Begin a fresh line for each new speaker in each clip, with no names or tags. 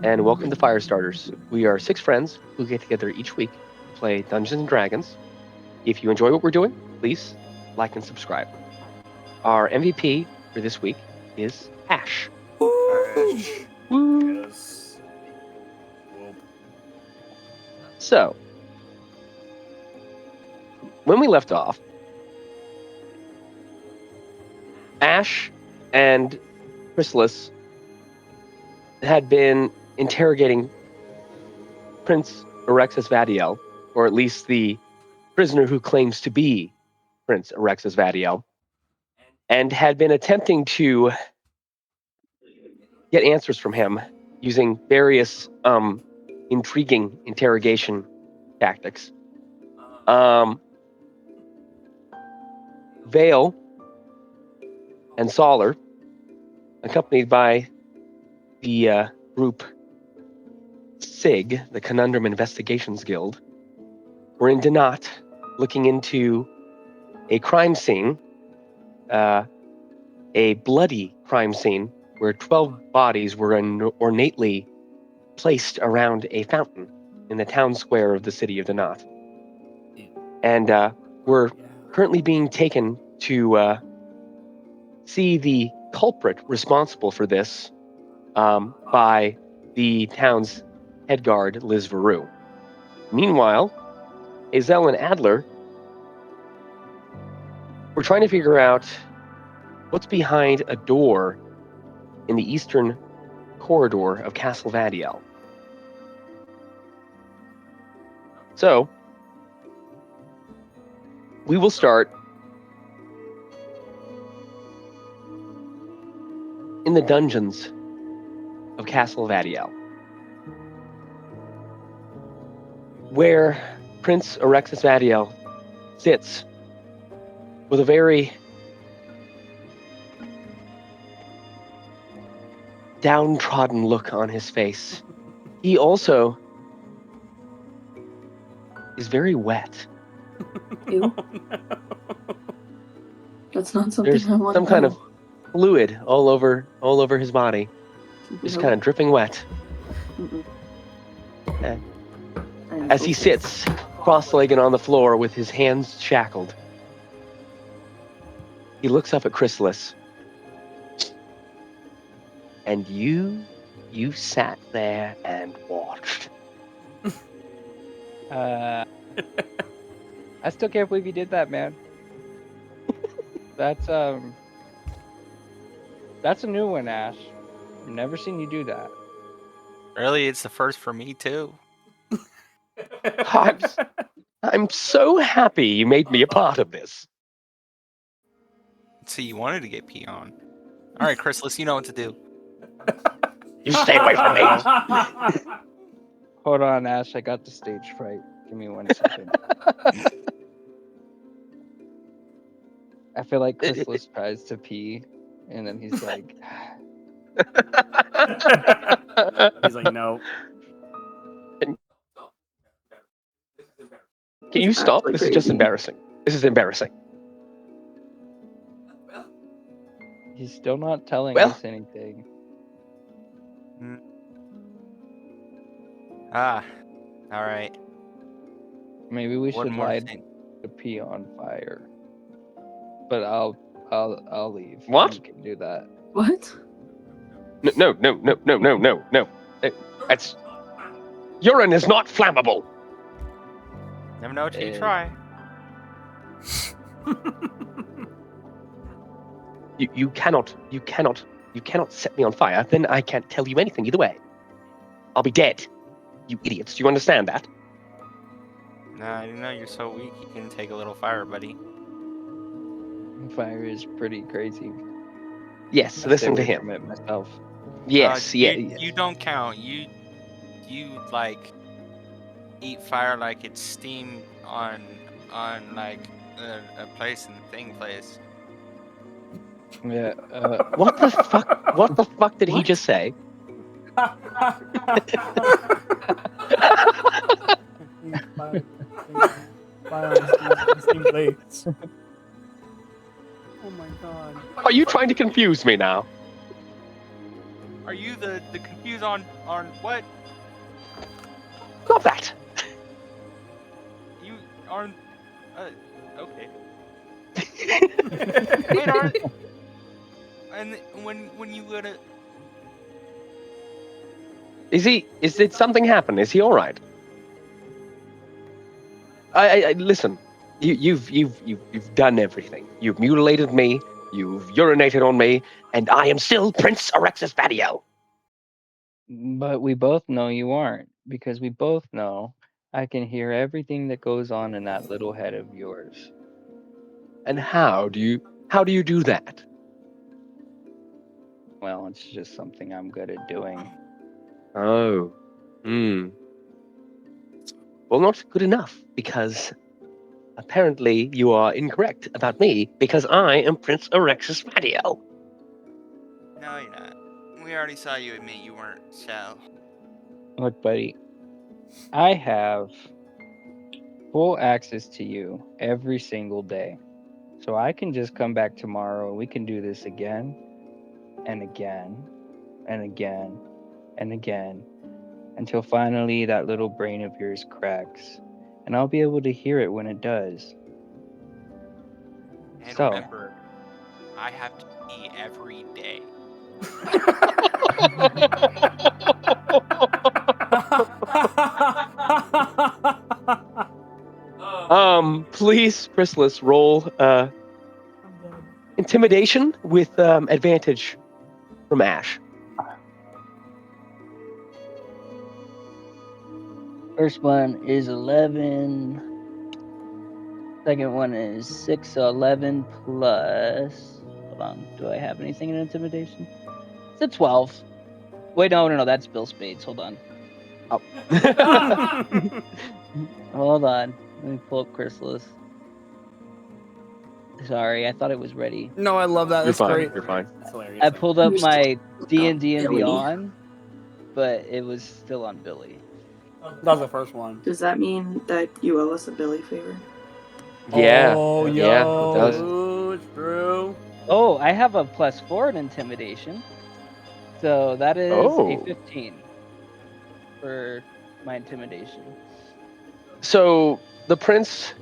and welcome to Firestarters. We are 6 friends who get together each week to play Dungeons & Dragons. If you enjoy what we're doing, please like and subscribe. Our MVP for this week is Ash.
Ash.
Woo!
Yes. Well,
So, when we left off, Ash and Chrysalis had been interrogating Prince Erexus Vadiel, or at least the prisoner who claims to be Prince Erexus Vadiel, and had been attempting to get answers from him using various intriguing interrogation tactics. Vale and Solar, accompanied by the group SIG, the Conundrum Investigations Guild, were in Donat looking into a crime scene, a bloody crime scene where 12 bodies were ornately placed around a fountain in the town square of the city of Donat. And were currently being taken to see the culprit responsible for this by the town's head guard, Liz Veru. Meanwhile, Hazelle and Adler were trying to figure out what's behind a door in the eastern corridor of Castle Vadiel. So, we will start in the dungeons of Castle Vadiel, where Prince Erexus Vadiel sits with a very downtrodden look on his face. He also is very wet.
Ew.
oh, no.
That's not something
There's
I want
some
to
kind
know.
of fluid all over his body, just
Nope.
kind of dripping wet.
Mm-mm.
And
I'm
as he
so-
sits cross-legged on the floor with his hands shackled, he looks up at Chrysalis. And you sat there and watched.
I still can't believe you did that, man. That's a new one, Ash. I've never seen you do that.
Really, it's the first for me too.
I'm so happy you made me a part of this.
See, you wanted to get pee on. All right, Chrysalis, you know what to do.
You stay away from me.
Hold on, Ash. I got the stage fright. Give me 1 second. I feel like Chrysalis tries to pee, and then he's like,
He's like, no.
Can you stop?
Actually
This is just
crazy.
embarrassing. This is embarrassing.
he's still not telling
Well.
us anything.
Ah, all right.
Maybe we
One
should
more
light
thing.
the pee on fire. But I'll leave.
What?
You can do that.
What?
No. That's urine is not flammable.
Never know till you
Eh.
try.
You cannot set me on fire. Then I can't tell you anything either way. I'll be dead. You idiots. Do you understand that?
Nah, I didn't know you're so weak. You can take a little fire, buddy.
Fire is pretty crazy.
Yes.
I
Listen
stay
to
away from
him.
it myself.
Yes.
You don't count. You like eat fire like it's steam on like a place and thing place.
Yeah.
What the fuck? What the fuck did he
What?
just say?
Oh my god.
Are you trying to confuse me now?
Are you the confused on what?
Stop that!
You aren't. Okay. Wait, aren't. And when you gonna?
Did something happen? Is he all right? I listen. You've done everything. You've mutilated me. You've urinated on me, and I am still Prince Arexis Vadio.
But we both know you aren't, because we both know I can hear everything that goes on in that little head of yours.
And how do you do that?
Well, it's just something I'm good at doing.
Oh. Well, not good enough, because apparently you are incorrect about me, because I am Prince Arexis Vadio.
No, you're not. We already saw you admit you weren't. So.
Look, buddy, I have full access to you every single day. So I can just come back tomorrow and we can do this again and again and again and again until finally that little brain of yours cracks. And I'll be able to hear it when it does.
And
So.
remember, I have to pee every day.
Please, Chrysalis, roll intimidation with advantage from Ash.
First one is 11. Second one is 6, so 11 plus. Hold on. Do I have anything in intimidation? It's a 12. Wait, no, that's Bill Spades. Hold on.
Oh.
Hold on. Let me pull up Chrysalis. Sorry, I thought it was ready.
No, I love that.
You're
That's
fine.
great.
You're fine.
That's hilarious.
I pulled up
You're
my D&D and
Billy.
Beyond, but it was still on Billy.
That was the first one.
Does that mean that you owe us a Billy favor?
Yeah.
Oh,
yeah,
yo,
it does.
it's true.
Oh, I have a +4 in intimidation. So that is
Oh.
a 15 for my intimidation.
So the prince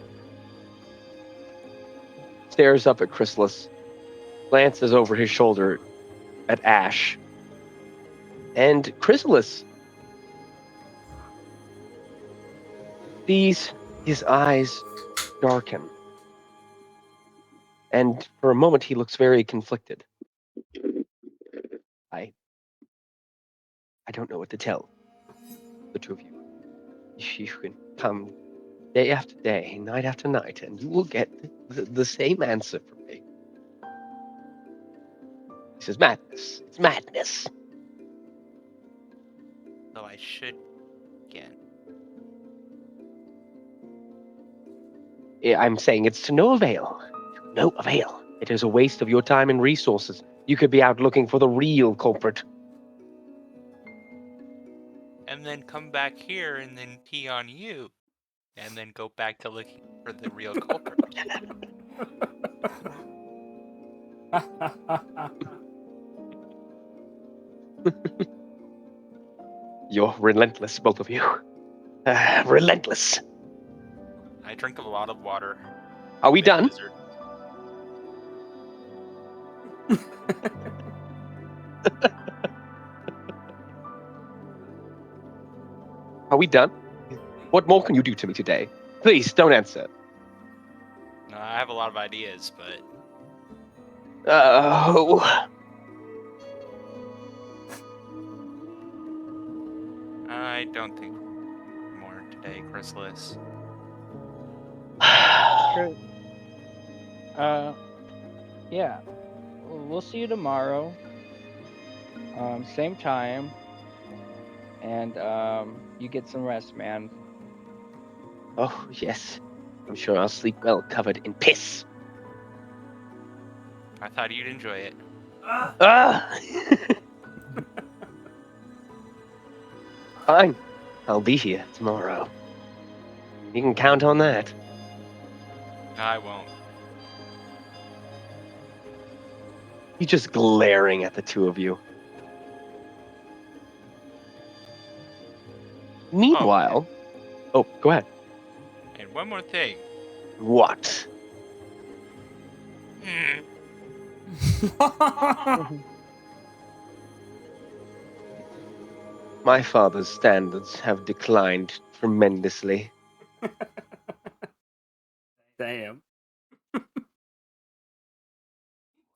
stares up at Chrysalis, glances over his shoulder at Ash, and Chrysalis sees his eyes darken. And for a moment, he looks very conflicted. I don't know what to tell the two of you. You can come day after day, night after night, and you will get the same answer from me. He says, madness. It's madness.
So I should again.
I'm saying it's to no avail. To no avail. It is a waste of your time and resources. You could be out looking for the real culprit.
And then come back here and then pee on you. And then go back to looking for the real culprit.
You're relentless, both of you. Relentless.
I drink a lot of water.
Are we
I'm a
done?
wizard.
Are we done? What more can you do to me today? Please, don't answer.
No, I have a lot of ideas, but
Oh.
I don't think more today, Chrysalis.
Sure. Yeah. We'll see you tomorrow. Same time. And you get some rest, man.
Oh, yes. I'm sure I'll sleep well covered in piss.
I thought you'd enjoy it.
Ah! Fine. I'll be here tomorrow. You can count on that.
I won't.
He's just glaring at the two of you. Meanwhile, go ahead.
And one more thing.
What? My father's standards have declined tremendously.
Damn.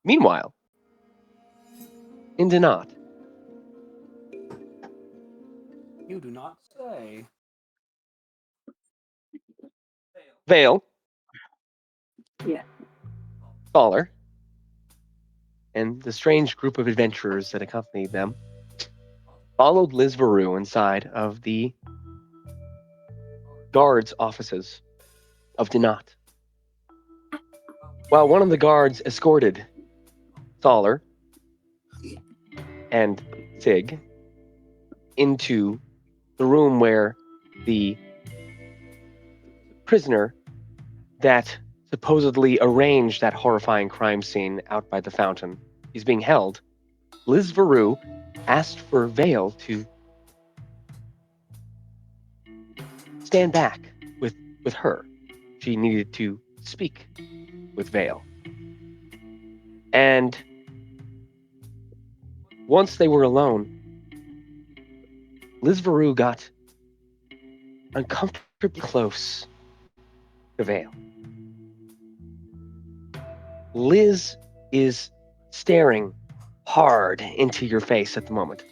Meanwhile, in Donat,
You do not say.
Vale,
Yeah.
Thaller, and the strange group of adventurers that accompanied them followed Liz Veru inside of the guards' offices of Donat. While one of the guards escorted Thaller and Sig into the room where the prisoner that supposedly arranged that horrifying crime scene out by the fountain is being held, Liz Veru asked for Vale to stand back with her. She needed to speak with Vale. And once they were alone, Liz Veru got uncomfortably close to Vale. Liz is staring hard into your face at the moment.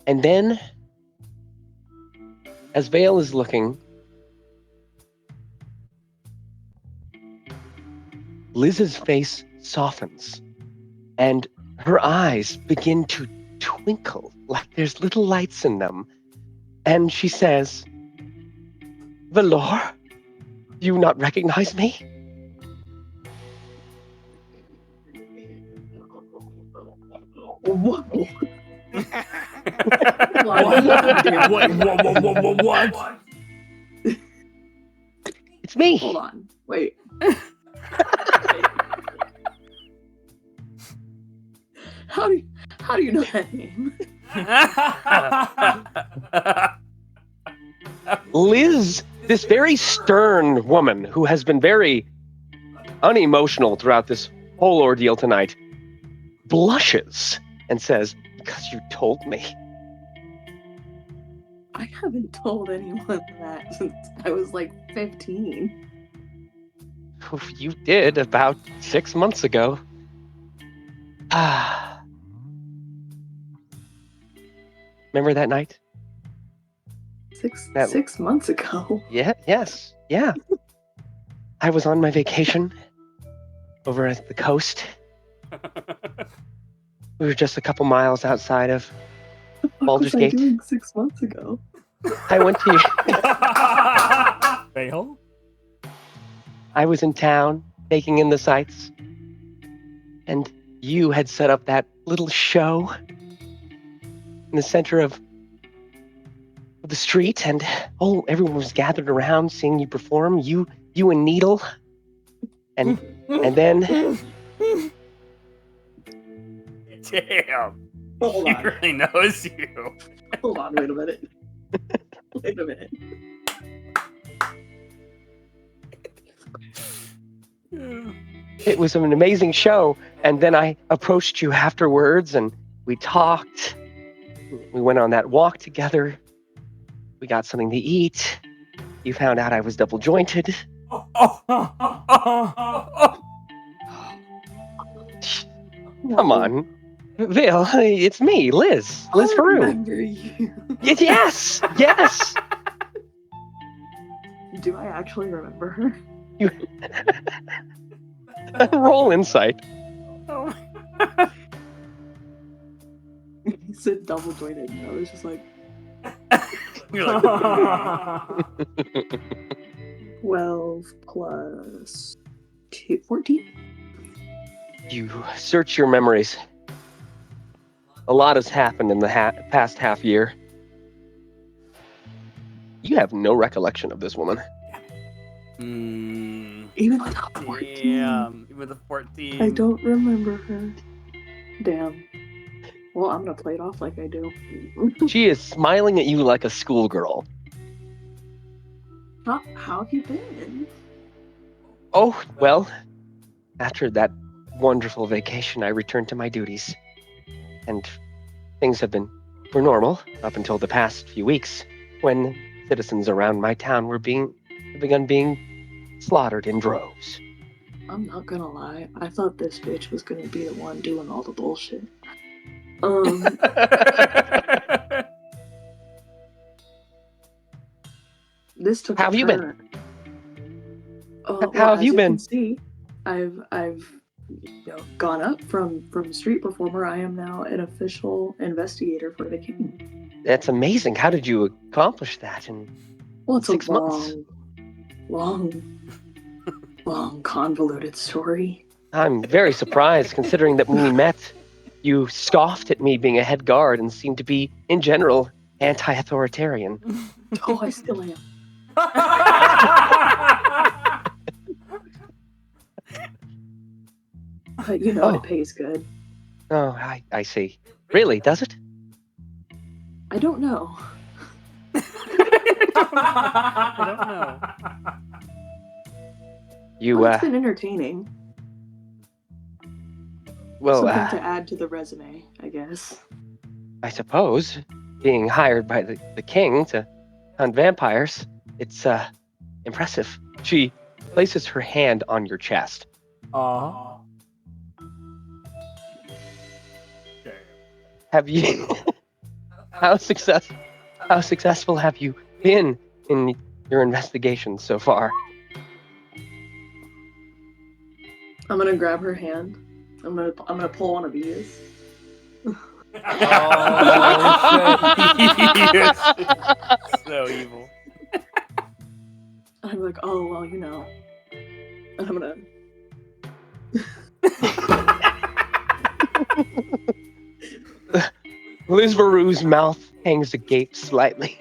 And then, as Vale is looking, Liz's face softens, and her eyes begin to twinkle like there's little lights in them. And she says, Valor, do you not recognize me?
Whoa.
What?
It's me.
Hold on. Wait. How do you know that name?
Liz, this very stern woman who has been very unemotional throughout this whole ordeal tonight, blushes and says, because you told me.
I haven't told anyone that since I was like 15.
You did about 6 months ago. Remember that night? That-
6 months ago.
Yeah. I was on my vacation over at the coast. We were just a couple miles outside of
What
Baldur's
was I
Gate.
doing 6 months ago?
I went to
Vale?
I was in town taking in the sights, and you had set up that little show in the center of the street, and everyone was gathered around seeing you perform. You and Needle, and then
Damn.
Hold
He
on.
really knows you.
Hold on. Wait a minute. Wait a minute.
it was an amazing show. And then I approached you afterwards, and we talked. We went on that walk together. We got something to eat. You found out I was double jointed. Come on. Vale, it's me, Liz. Liz
I
Veru.
remember you.
Yes.
Do I actually remember her?
Roll insight.
He said double jointed, and I was just like,
You're like,
12 plus 2, 14?
You search your memories. A lot has happened in the past half year. You have no recollection of this woman.
Even with the 14?
damn. Even the 14.
I don't remember her. Damn. Well, I'm gonna play it off like I do.
She is smiling at you like a schoolgirl.
How have you been?
Oh, well, after that wonderful vacation, I returned to my duties. And things were normal up until the past few weeks, when citizens around my town begun being slaughtered in droves.
I'm not gonna lie. I thought this bitch was gonna be the one doing all the bullshit. This took.
How have you been?
turn.
How have you been?
Can see, I've gone up from street performer. I am now an official investigator for the king.
That's amazing. How did you accomplish that in
Well, it's
6
a
months?
long, convoluted story.
I'm very surprised, considering that when we met, you scoffed at me being a head guard and seemed to be, in general, anti-authoritarian.
Oh, I still am. But it pays good.
Oh, I see. Really, does it?
I don't know.
I don't know.
But it's been entertaining.
Well,
something to add to the resume, I guess.
I suppose, being hired by the king to hunt vampires, it's impressive. She places her hand on your chest. Have you? How successful have you been in your investigation so far?
I'm gonna grab her hand. I'm gonna pull one of these.
So evil.
I'm like, oh well, and I'm gonna.
Liz Varu's mouth hangs agape slightly.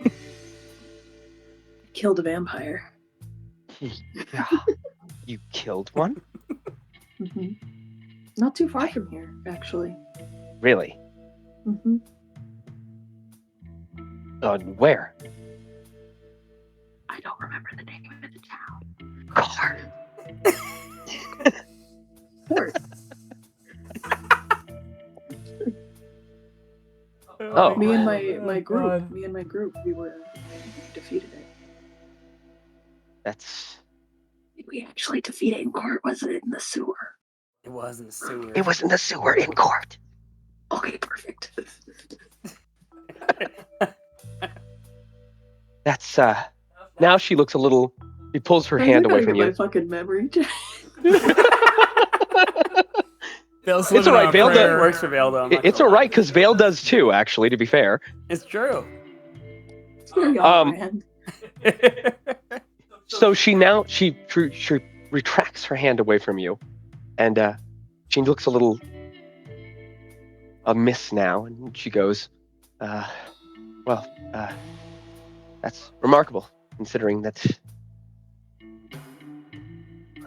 Killed a vampire.
You killed one?
Mm-hmm. Not too far from here, actually.
Really?
Mm-hmm.
Where?
I don't remember the name of the town.
God.
Of course.
Oh.
Me and my group, we defeated it. Did we actually defeat it in court? Was it in the sewer?
It was in the sewer.
It was in the sewer in court.
Okay, perfect.
That's now she looks a little. She pulls her hand away from you.
My fucking memory check.
Vale's
It's all right. Vale
works for Vale though.
It's all right because Vale does too. Actually, to be fair.
It's true.
It's very on brand.
So she retracts her hand away from you, and she looks a little amiss now, and she goes, that's remarkable, considering that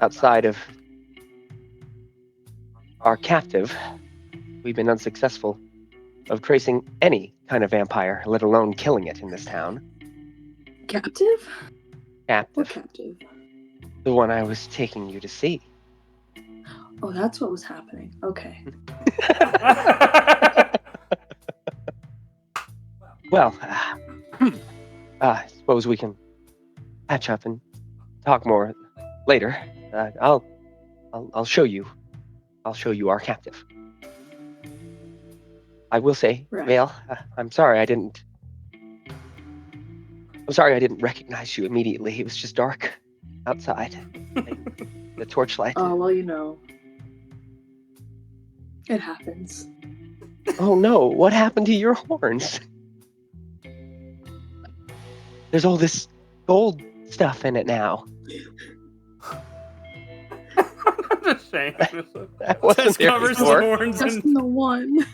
outside of our captive, we've been unsuccessful of tracing any kind of vampire, let alone killing it in this town.
Captive?
Captive.
What captive?
The one I was taking you to see.
Oh, that's what was happening. Okay.
Well, I suppose we can catch up and talk more later. I'll show you. I'll show you our captive. I will say,
Right.
Vale, I'm sorry I didn't recognize you immediately. It was just dark outside. The torchlight.
Oh, well, it happens.
Oh no, what happened to your horns? There's all this gold stuff in it now.
Shame.
That wasn't there
Covers
before.
the horns
Just
and...
in the one.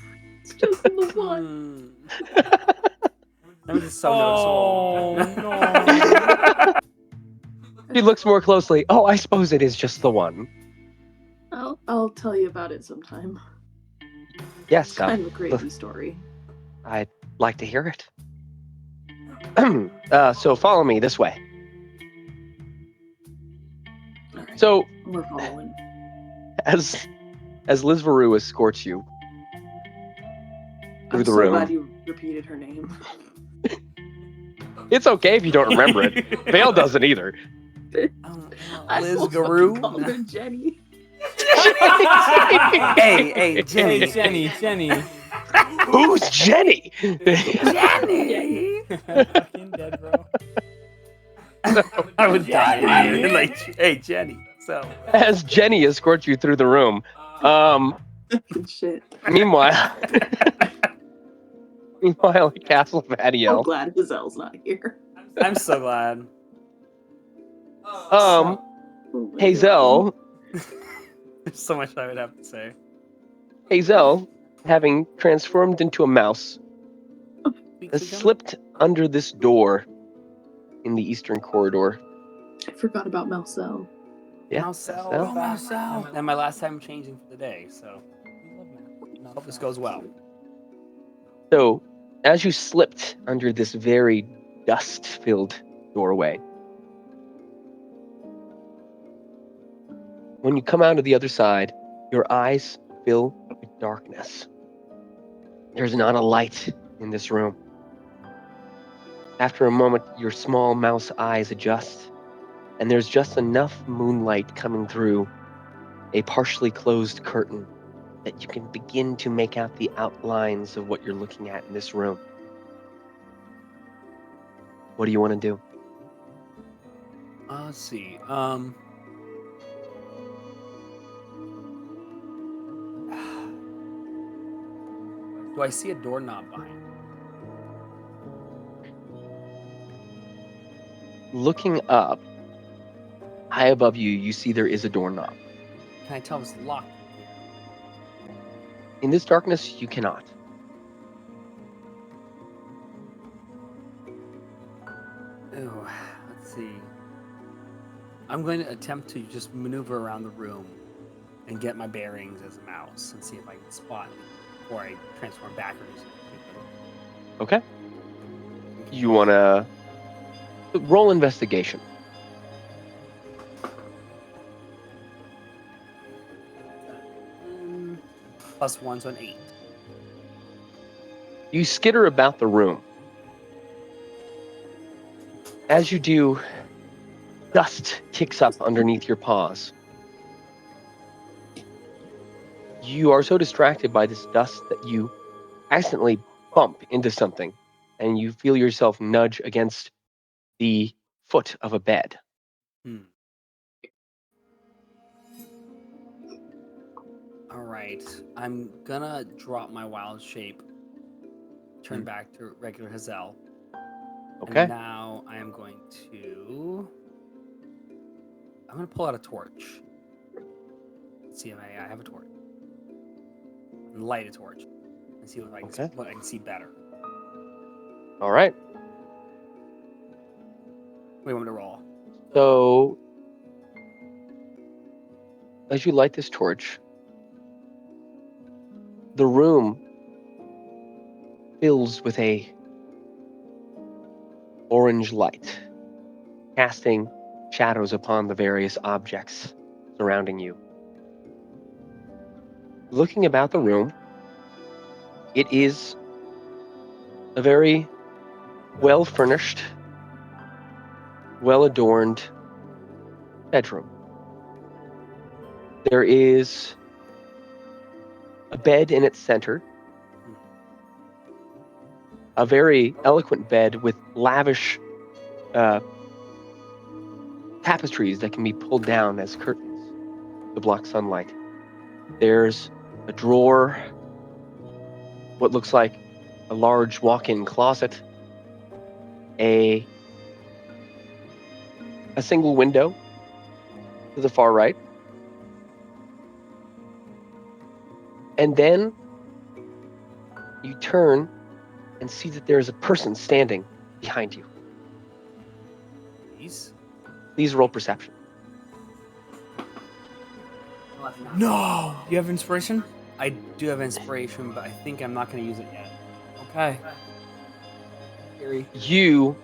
It's just in the one.
That was just so noticeable.
no.
He looks more closely. Oh, I suppose it is just the one.
I'll tell you about it sometime.
Yes,
Kind of a crazy story.
I'd like to hear it. So follow me this way.
All right,
So
we're following.
as Liz Varu escorts you through
I'm
the
so
room,
glad you repeated her name.
it's okay if you don't remember it. Vale doesn't either.
I
Liz
almost
Guru?
fucking called her Jenny.
Hey, Jenny.
Hey, Jenny.
Who's Jenny?
Jenny!
Fucking dead, bro.
I would die. Like, hey, Jenny. So,
As Jenny escorts you through the room.
Shit.
Meanwhile, at Castle
I'm
Vadiel,
glad Hazelle's not here.
I'm so glad.
Oh my
Hazelle,
There's so much I would have to say.
Hazelle, having transformed into a mouse, has slipped under this door in the eastern corridor.
God. I forgot about Marcel.
Yeah,
Marcel.
Marcel.
Marcel. And my last time changing for the day, so hope this goes well.
So, as you slipped under this very dust-filled doorway, when you come out of the other side, your eyes fill with darkness. There's not a light in this room. After a moment, your small mouse eyes adjust, and there's just enough moonlight coming through a partially closed curtain that you can begin to make out the outlines of what you're looking at in this room. What do you want to do?
Let's see. Do I see a doorknob behind me?
Looking up, high above you, you see there is a doorknob.
Can I tell if it's locked?
In this darkness, you cannot.
Ooh, let's see. I'm going to attempt to just maneuver around the room and get my bearings as a mouse and see if I can spot it before I transform back or do something.
Okay. You want to roll investigation.
+1, so an 8.
You skitter about the room. As you do, dust kicks up underneath your paws. You are so distracted by this dust that you accidentally bump into something, and you feel yourself nudge against the foot of a bed.
All right, I'm gonna drop my wild shape, turn back to regular Hazelle.
Okay.
And now I am going to. I'm gonna pull out a torch. Let's see if I have a torch. And light a torch and see what I can,
Okay.
what I can see better.
All right.
What do you want me to roll?
So, as you light this torch, the room fills with a orange light, casting shadows upon the various objects surrounding you. Looking about the room, it is a very well-furnished, well-adorned bedroom. There is a bed in its center, a very eloquent bed with lavish tapestries that can be pulled down as curtains to block sunlight. There's a drawer, what looks like a large walk-in closet, a single window to the far right, and then you turn and see that there is a person standing behind you. Please roll perception.
No! You have inspiration?
I do have inspiration, but I think I'm not going to use it yet. Okay. Scary.
You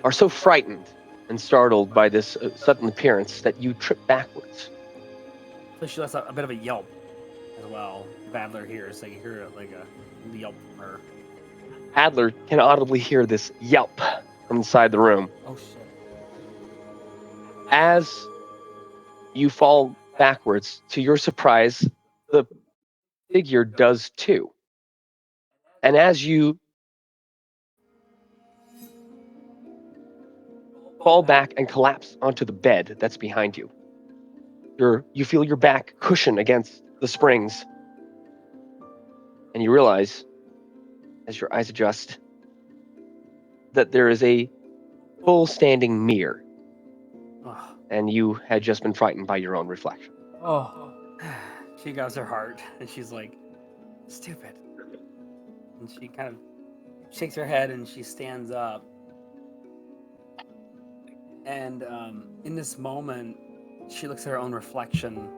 are so frightened and startled by this sudden appearance that you trip backwards.
So she lets out a bit of a yelp as well. If Adler hears, so you hear like a yelp from her.
Adler can audibly hear this yelp from inside the room.
Oh shit.
As you fall backwards, to your surprise, the figure does too. And as you fall back and collapse onto the bed that's behind you, you feel your back cushion against the springs, and you realize, as your eyes adjust, that there is a full standing mirror,
Oh.
and you had just been frightened by your own reflection.
Oh.
She grabs her heart and she's like, stupid. And she kind of shakes her head and she stands up. And in this moment, she looks at her own reflection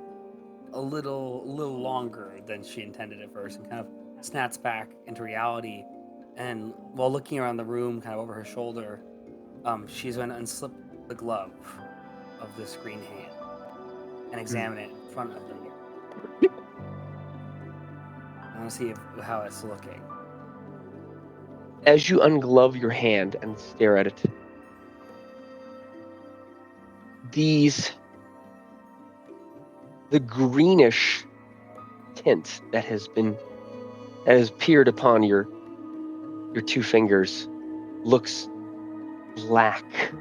a little longer than she intended at first and kind of snaps back into reality. And while looking around the room, kind of over her shoulder, she's going to unslip the glove of this green hand and examine it in front of the mirror. I want to see how it's looking.
As you unglove your hand and stare at it, the greenish tint that has peered upon your two fingers looks black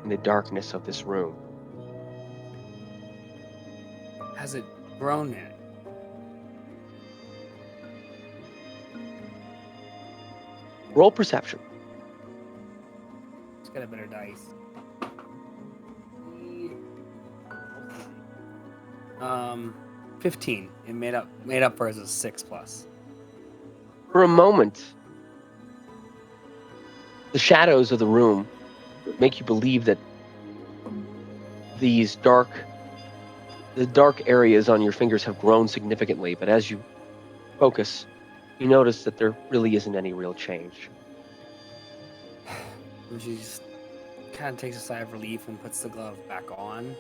in the darkness of this room.
Has it grown yet?
Roll perception.
It's got a better dice. 15. It made up for as a 6+.
For a moment, the shadows of the room make you believe that the dark areas on your fingers have grown significantly, but as you focus, you notice that there really isn't any real change.
And she just kind of takes a sigh of relief and puts the glove back on.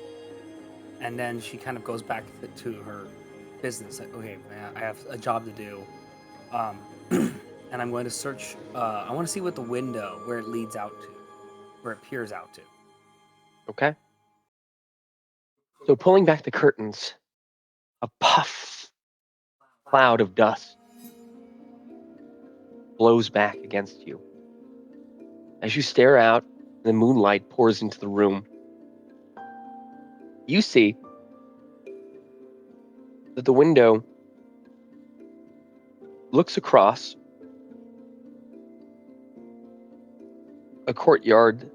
And then she kind of goes back to her business. Like, okay, I have a job to do. And I'm going to search. I want to see what the window, where it leads out to, where it peers out to.
Okay? So pulling back the curtains, a cloud of dust blows back against you. As you stare out, the moonlight pours into the room. You see that the window looks across a courtyard,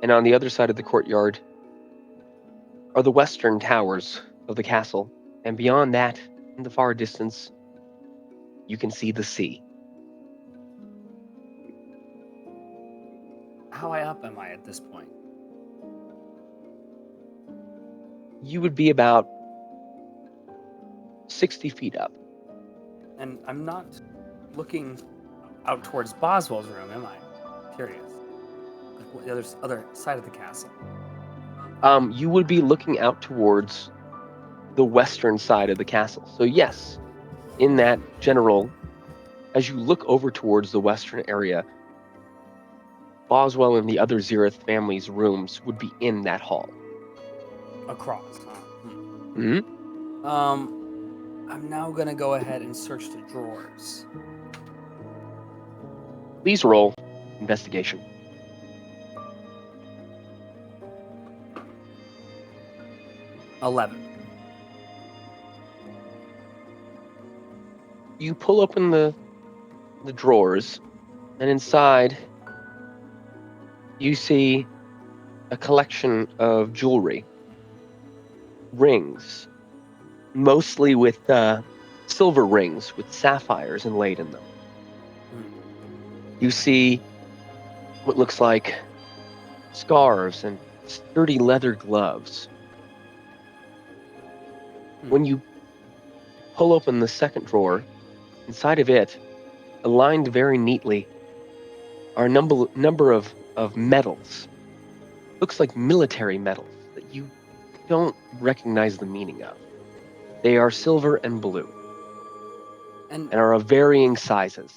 and on the other side of the courtyard are the western towers of the castle, and beyond that, in the far distance, you can see the sea.
How high up am I at this point?
You would be about 60 feet up.
And I'm not looking out towards Boswell's room, am I? Curious. Like the other side of the castle.
You would be looking out towards the western side of the castle. So yes, in that general, as you look over towards the western area, Boswell and the other Zereth family's rooms would be in that hall.
Across.
Hmm?
I'm now gonna go ahead and search the drawers.
Please roll investigation.
$11.
You pull open the drawers, and inside you see a collection of jewelry, rings, mostly with silver rings with sapphires inlaid in them. You see what looks like scarves and sturdy leather gloves. When you pull open the second drawer, inside of it, aligned very neatly, are a number of medals. Looks like military medals that you don't recognize the meaning of. They are silver and blue
And
and are of varying sizes.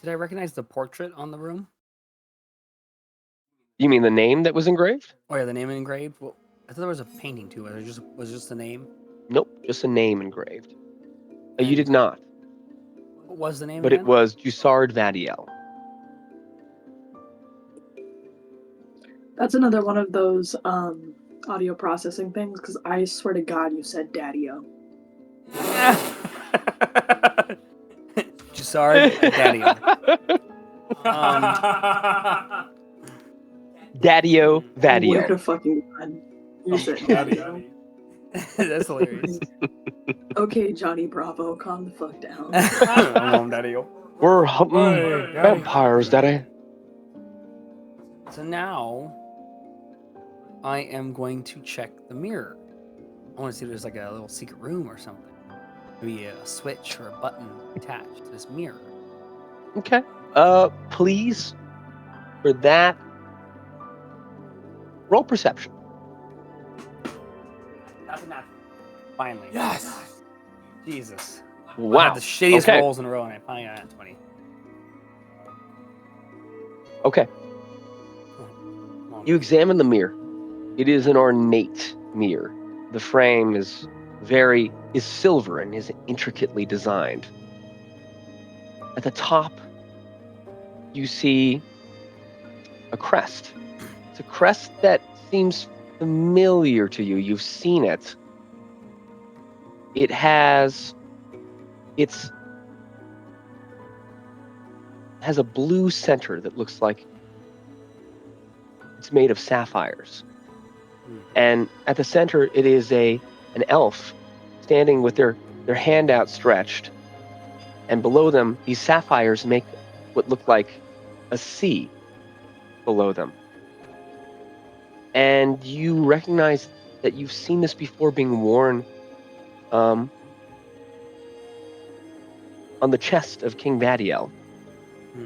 did I recognize the portrait on the room?
You mean the name that was engraved?
Oh yeah, the name engraved. Well, I thought there was a painting too. Was it just the name?
Nope, just a name engraved. You
And
did not,
What was the name
but
again?
it was Jussard Vadiel.
That's another one of those audio processing things, because I swear to God you said Daddy-O.
Jussard Daddy-O.
Daddy-O
I swear
Vadiel.
to fucking God. You said Daddy-O.
That's hilarious.
Okay, Johnny Bravo, calm the fuck down.
Daddy-O.
We're hunting
Hey, Daddy.
vampires, Daddy.
So now, I am going to check the mirror. I want to see if there's like a little secret room or something. Maybe a switch or a button attached to this mirror.
Okay. Please, for that, roll perception.
That's a natural. Finally.
Yes.
Jesus. I
Wow.
had the shittiest
Okay.
rolls in a row and I finally got a 20.
Okay.
Come on.
You examine the mirror. It is an ornate mirror. The frame is silver and is intricately designed. At the top, you see a crest. It's a crest that seems familiar to you. You've seen it. It has a blue center that looks like it's made of sapphires. And at the center, it is an elf standing with their hand outstretched. And below them, these sapphires make what look like a sea below them. And you recognize that you've seen this before being worn on the chest of King Vadiel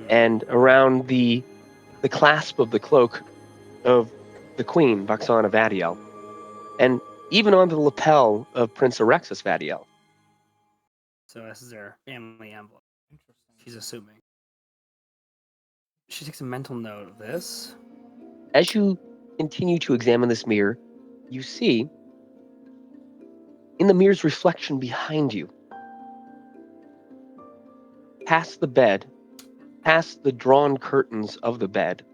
and around the clasp of the cloak of the Queen, Vaxana Vadiel, and even on the lapel of Prince Arexis Vadiel.
So this is their family emblem. She's assuming. She takes a mental note of this.
As you continue to examine this mirror, you see in the mirror's reflection behind you, past the bed, past the drawn curtains of the bed,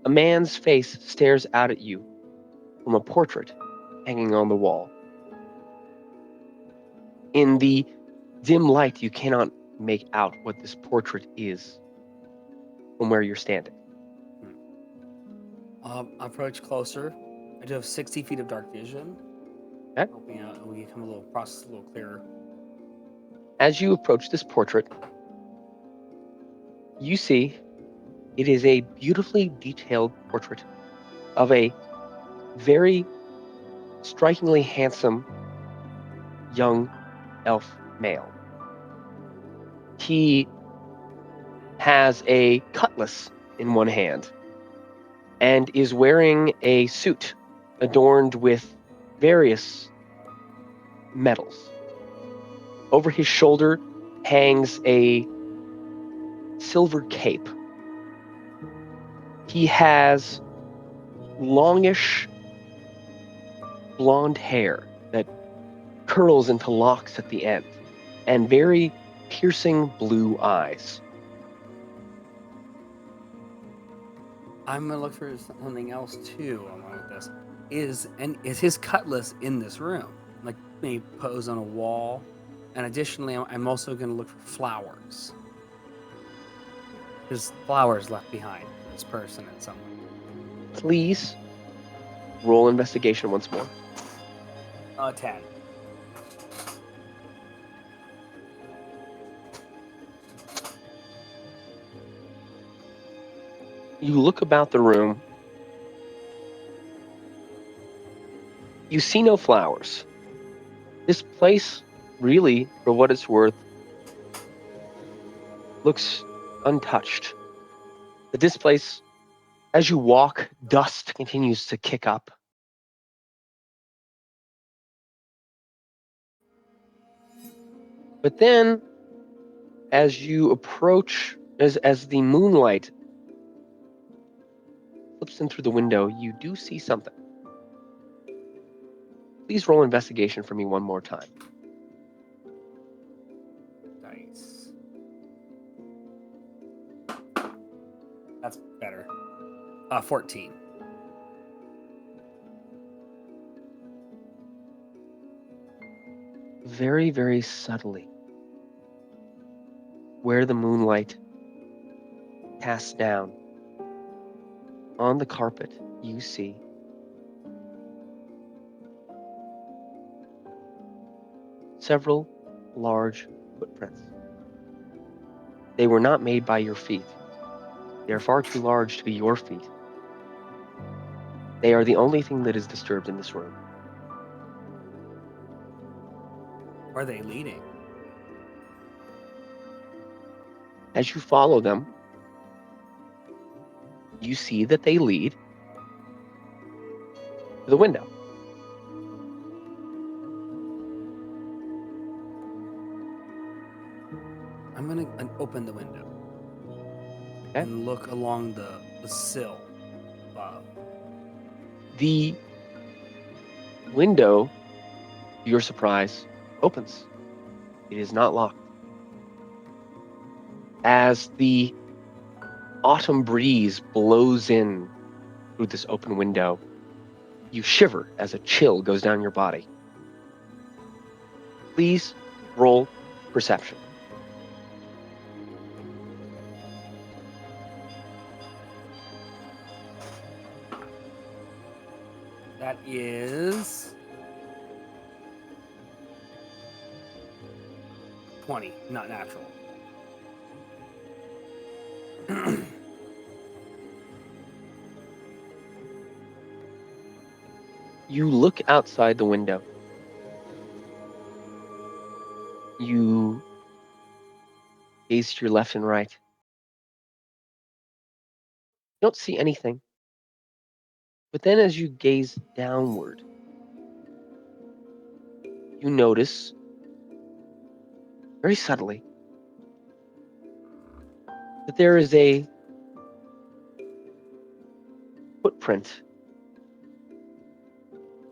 a man's face stares out at you from a portrait hanging on the wall. In the dim light, you cannot make out what this portrait is from where you're standing.
I approach closer. I do have 60 feet of dark vision.
Okay.
Hoping it will become a little process a little clearer.
As you approach this portrait, you see it is a beautifully detailed portrait of a very strikingly handsome young elf male. He has a cutlass in one hand and is wearing a suit adorned with various medals. Over his shoulder hangs a silver cape. He has longish blonde hair that curls into locks at the end and very piercing blue eyes.
I'm gonna look for something else too along with this. Is his cutlass in this room? Like maybe pose on a wall. And additionally, I'm also gonna look for flowers. There's flowers left behind for this person and someone.
Please roll investigation once more.
10.
You look about the room You see no flowers. This place, really, for what it's worth, looks untouched. But this place, as you walk, dust continues to kick up. But then, as you approach, as the moonlight flips in through the window, you do see something. Please roll investigation for me one more time.
Nice. That's better. 14.
Very, very subtly, where the moonlight casts down on the carpet, you see several large footprints. They were not made by your feet. They are far too large to be your feet. They are the only thing that is disturbed in this room.
Are they leading?
As you follow them, you see that they lead to the window.
I'm gonna open the window
Okay.
and look along the sill above.
The window, to your surprise, opens. It is not locked. As the autumn breeze blows in through this open window, you shiver as a chill goes down your body. Please roll perception.
That is 20, not natural.
You look outside the window. You gaze to your left and right. You don't see anything. But then as you gaze downward, you notice, very subtly, that there is a footprint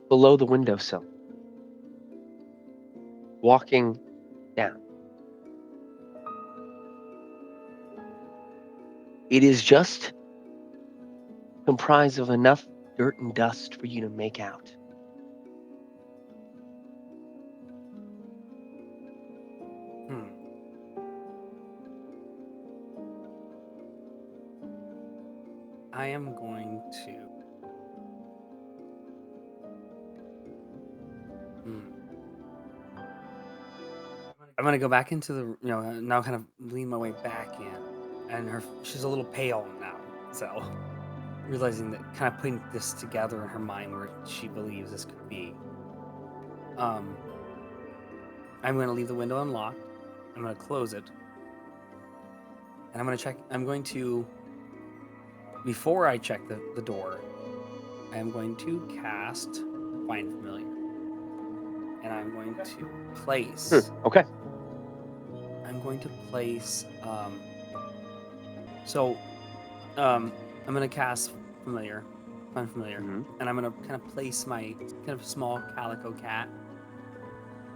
below the windowsill, walking down. It is just comprised of enough dirt and dust for you to make out.
I am going to. I'm gonna go back into the, now kind of lean my way back in, and she's a little pale now, so realizing that, kind of putting this together in her mind where she believes this could be. I'm gonna leave the window unlocked. I'm gonna close it, and I'm gonna check. I'm going to, before I check the door, I'm going to cast Find Familiar, and I'm going to place.
Okay.
I'm going to place. I'm going to cast Familiar, Find Familiar, and I'm going to kind of place my kind of small calico cat,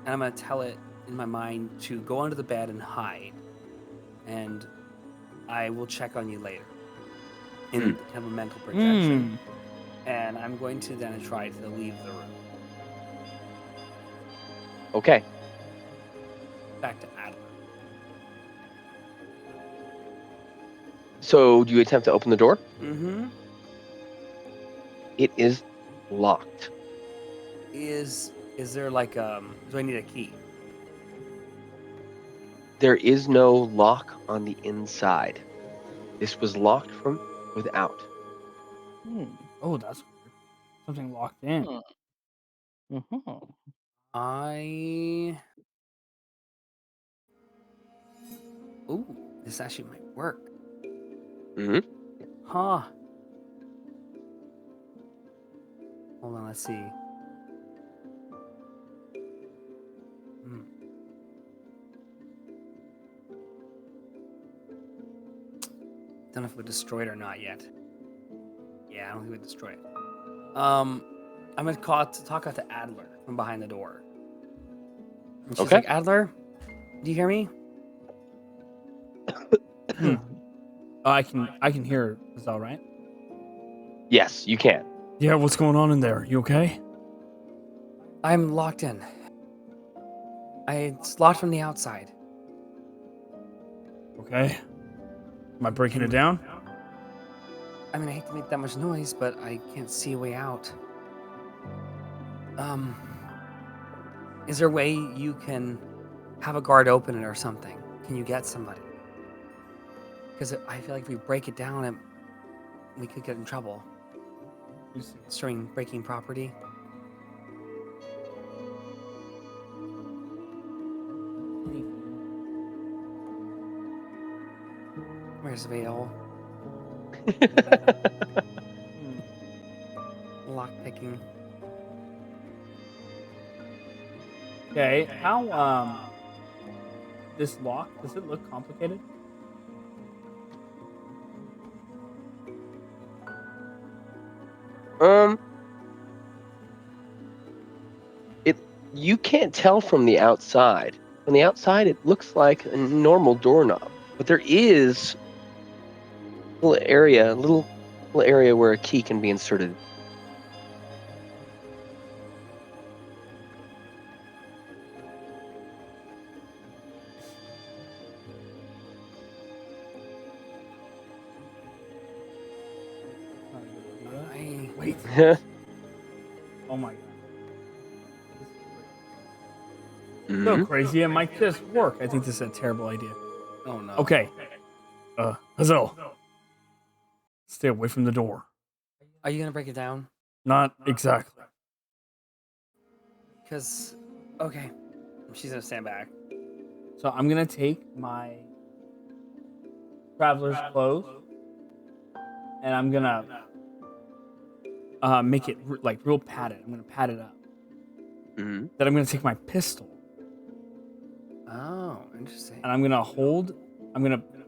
and I'm going to tell it in my mind to go under the bed and hide, and I will check on you later. In kind of a mental projection, and I'm going to then try to leave the room.
Okay.
Back to Adler.
So, do you attempt to open the door?
Mm-hmm.
It is locked.
Is there like do I need a key?
There is no lock on the inside. This was locked from without.
Oh, that's weird. Something locked in.
Mhm.
Ooh, this actually might work.
Hmm.
Huh. Hold on, let's see. Don't know if we destroyed it or not yet. Yeah, I don't think we destroyed it. I'm gonna talk out to Adler from behind the door. And she's
Okay.
like, Adler, do you hear me?
I can hear Hazelle, right?
Yes, you can.
Yeah, what's going on in there? You okay?
I'm locked in. It's locked from the outside.
Okay. Am I breaking it down?
I mean, I hate to make that much noise, but I can't see a way out. Is there a way you can have a guard open it or something? Can you get somebody? Because I feel like if we break it down, we could get in trouble. Destroying, breaking property. Where's Vale? Lock picking.
Okay. How this lock, does it look complicated?
You can't tell from the outside. From the outside, it looks like a normal doorknob, but there is a little area where a key can be inserted.
Wait. Oh my god. So
Mhm.
crazy, it might just work. I think this is a terrible idea.
Oh no.
Okay. Hazelle. Stay away from the door.
Are you gonna break it down?
Not exactly.
Because, okay. She's gonna stand back.
So I'm gonna take my traveler's clothes and I'm gonna make it like real padded. I'm gonna pad it up.
Mhm.
Then I'm gonna take my pistol
Oh, interesting.
and I'm gonna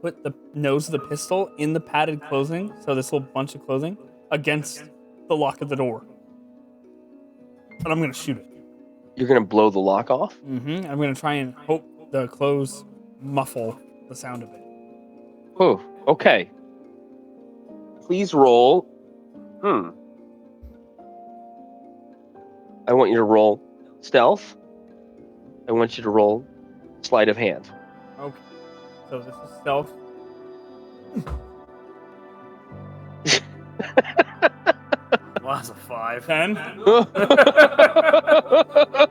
put the nose of the pistol in the padded clothing, so this little bunch of clothing, against the lock of the door. And I'm gonna shoot it.
You're gonna blow the lock off?
Mm-hmm. I'm gonna try and hope the clothes muffle the sound of it.
Oh, okay. Please roll. I want you to roll stealth. I want you to roll sleight of hand.
Okay. So this is stealth.
Well, that's a 5.
10.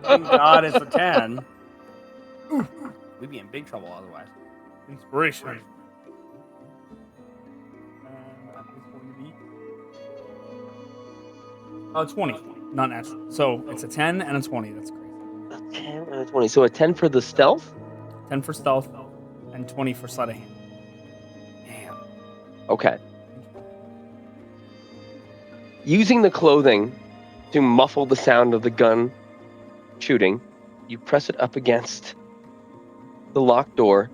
Thank God it's a 10. We'd be in big trouble otherwise.
Inspiration. And that is going to be 20. Not natural. So it's a 10 and a 20. That's crazy.
A 10 and a 20. So a 10 for the stealth?
10 for stealth and 20 for sleight of hand.
Damn.
Okay. Using the clothing to muffle the sound of the gun shooting, you press it up against the locked door.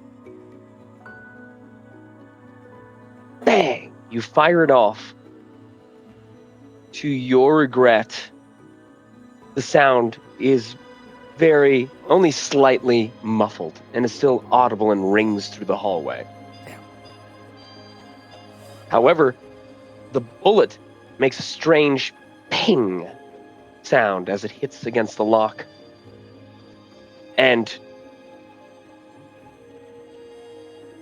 Bang! You fire it off. To your regret, the sound is only slightly muffled and is still audible and rings through the hallway.
Damn.
However, the bullet makes a strange ping sound as it hits against the lock. And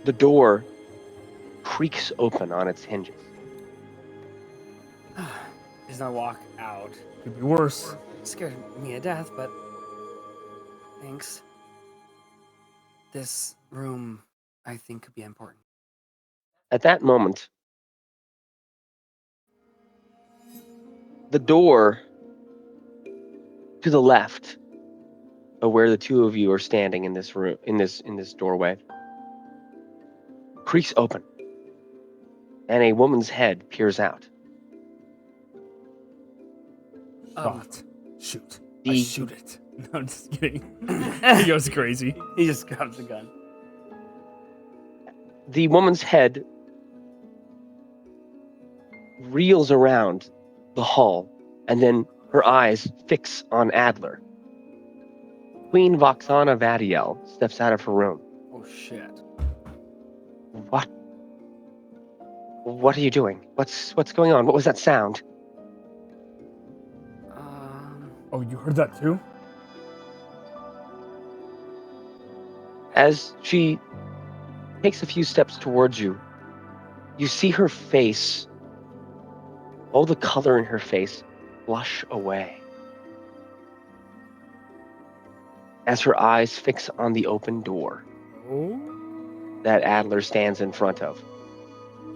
the door creaks open on its hinges.
He's gonna walk out.
Could be worse.
Scared me to death, but thanks. This room, I think, could be important.
At that moment, the door to the left of where the two of you are standing in this room, in this doorway, creaks open, and a woman's head peers out.
Shot. Shoot. I
The-
shoot it. No, I'm just kidding. He goes crazy.
He just grabs the gun.
The woman's head reels around the hall, and then her eyes fix on Adler. Queen Voxana Vadiel steps out of her room.
Oh shit.
What? What are you doing? What's going on? What was that sound?
Oh, you heard that too?
As she takes a few steps towards you, you see her face, all the color in her face, flush away. As her eyes fix on the open door
Oh.
that Adler stands in front of.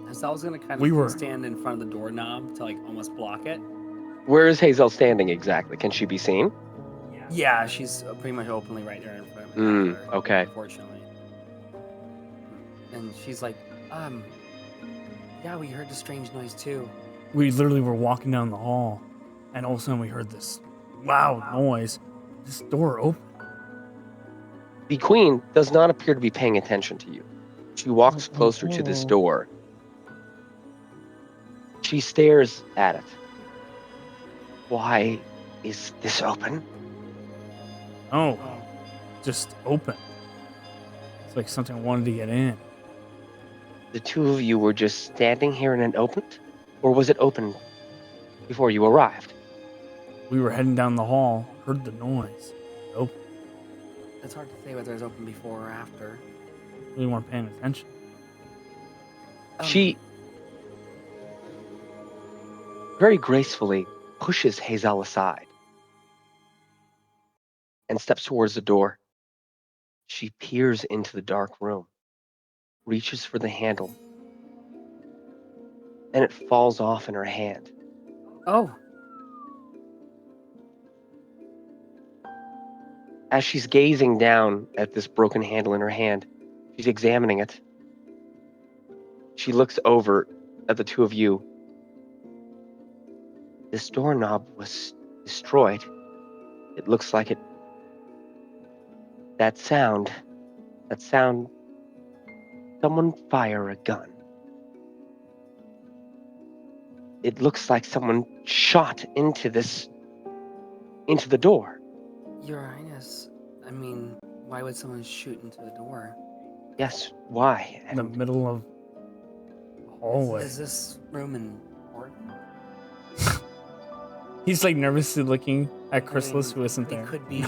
Hazelle's gonna kind
We
of
were-
stand in front of the doorknob to like almost block it.
Where is Hazelle standing exactly? Can she be seen?
Yeah, she's pretty much openly right there in front of Adler,
Okay.
unfortunately. And she's like, yeah, we heard the strange noise too.
We literally were walking down the hall, and all of a sudden we heard this loud noise. This door opened.
The queen does not appear to be paying attention to you. She walks closer to this door. She stares at it. Why is this open?
Oh, just open. It's like something wanted to get in.
The two of you were just standing here and it opened? Or was it open before you arrived?
We were heading down the hall, heard the noise. Open.
It's hard to say whether it's open before or after.
Really weren't paying attention.
She very gracefully pushes Hazelle aside and steps towards the door. She peers into the dark room, reaches for the handle, and it falls off in her hand.
Oh,
As she's gazing down at this broken handle in her hand, she's examining it. She looks over at the two of you. This doorknob was destroyed. It looks like it. That sound. Someone fire a gun. It looks like someone shot into the door.
Your Highness. I mean, why would someone shoot into a door?
Yes, why?
In the middle of the hallway.
Is this room important?
He's like nervously looking at Chrysalis, who isn't there.
It could be. We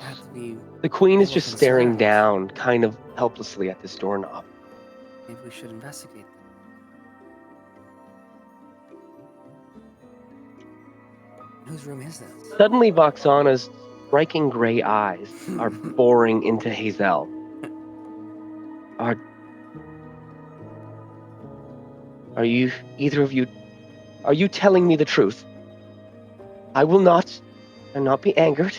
have to be.
The queen is
Little
just staring
concerned.
down, kind of helplessly at this doorknob.
Maybe we should investigate them. Whose room is this?
Suddenly, Voxana's striking gray eyes are boring into Hazelle. Are you, either of you, are you telling me the truth? I will not be angered.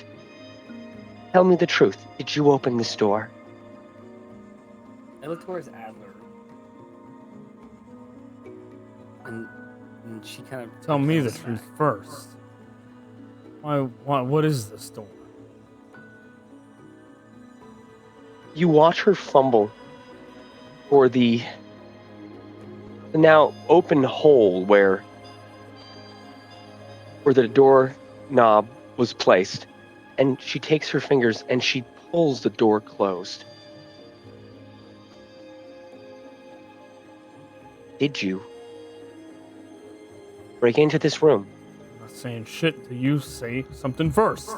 Tell me the truth. Did you open this door?
I look towards Adler. And she kind of.
Tell me the
goes
truth
back.
first. What is this door?
You watch her fumble for the now open hole where the door knob was placed, and she takes her fingers and she pulls the door closed. Did you break into this room?
I'm not saying shit till you say something first.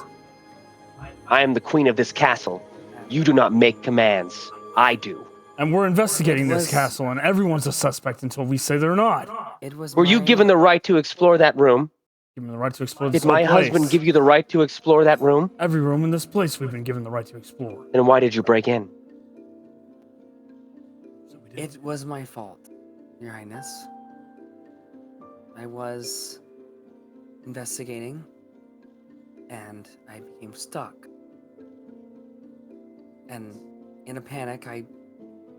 I am the queen of this castle. You do not make commands. I do.
And we're investigating
It
this
was-
castle, and everyone's a suspect until we say they're not.
It was.
Were you given the right to explore that room?
Given the right to explore this
Did my
whole place.
husband give you the right to explore that room?
Every room in this place we've been given the right to explore.
Then why did you break in?
So we did.
It was my fault, Your Highness. I was investigating, and I became stuck. And in a panic, I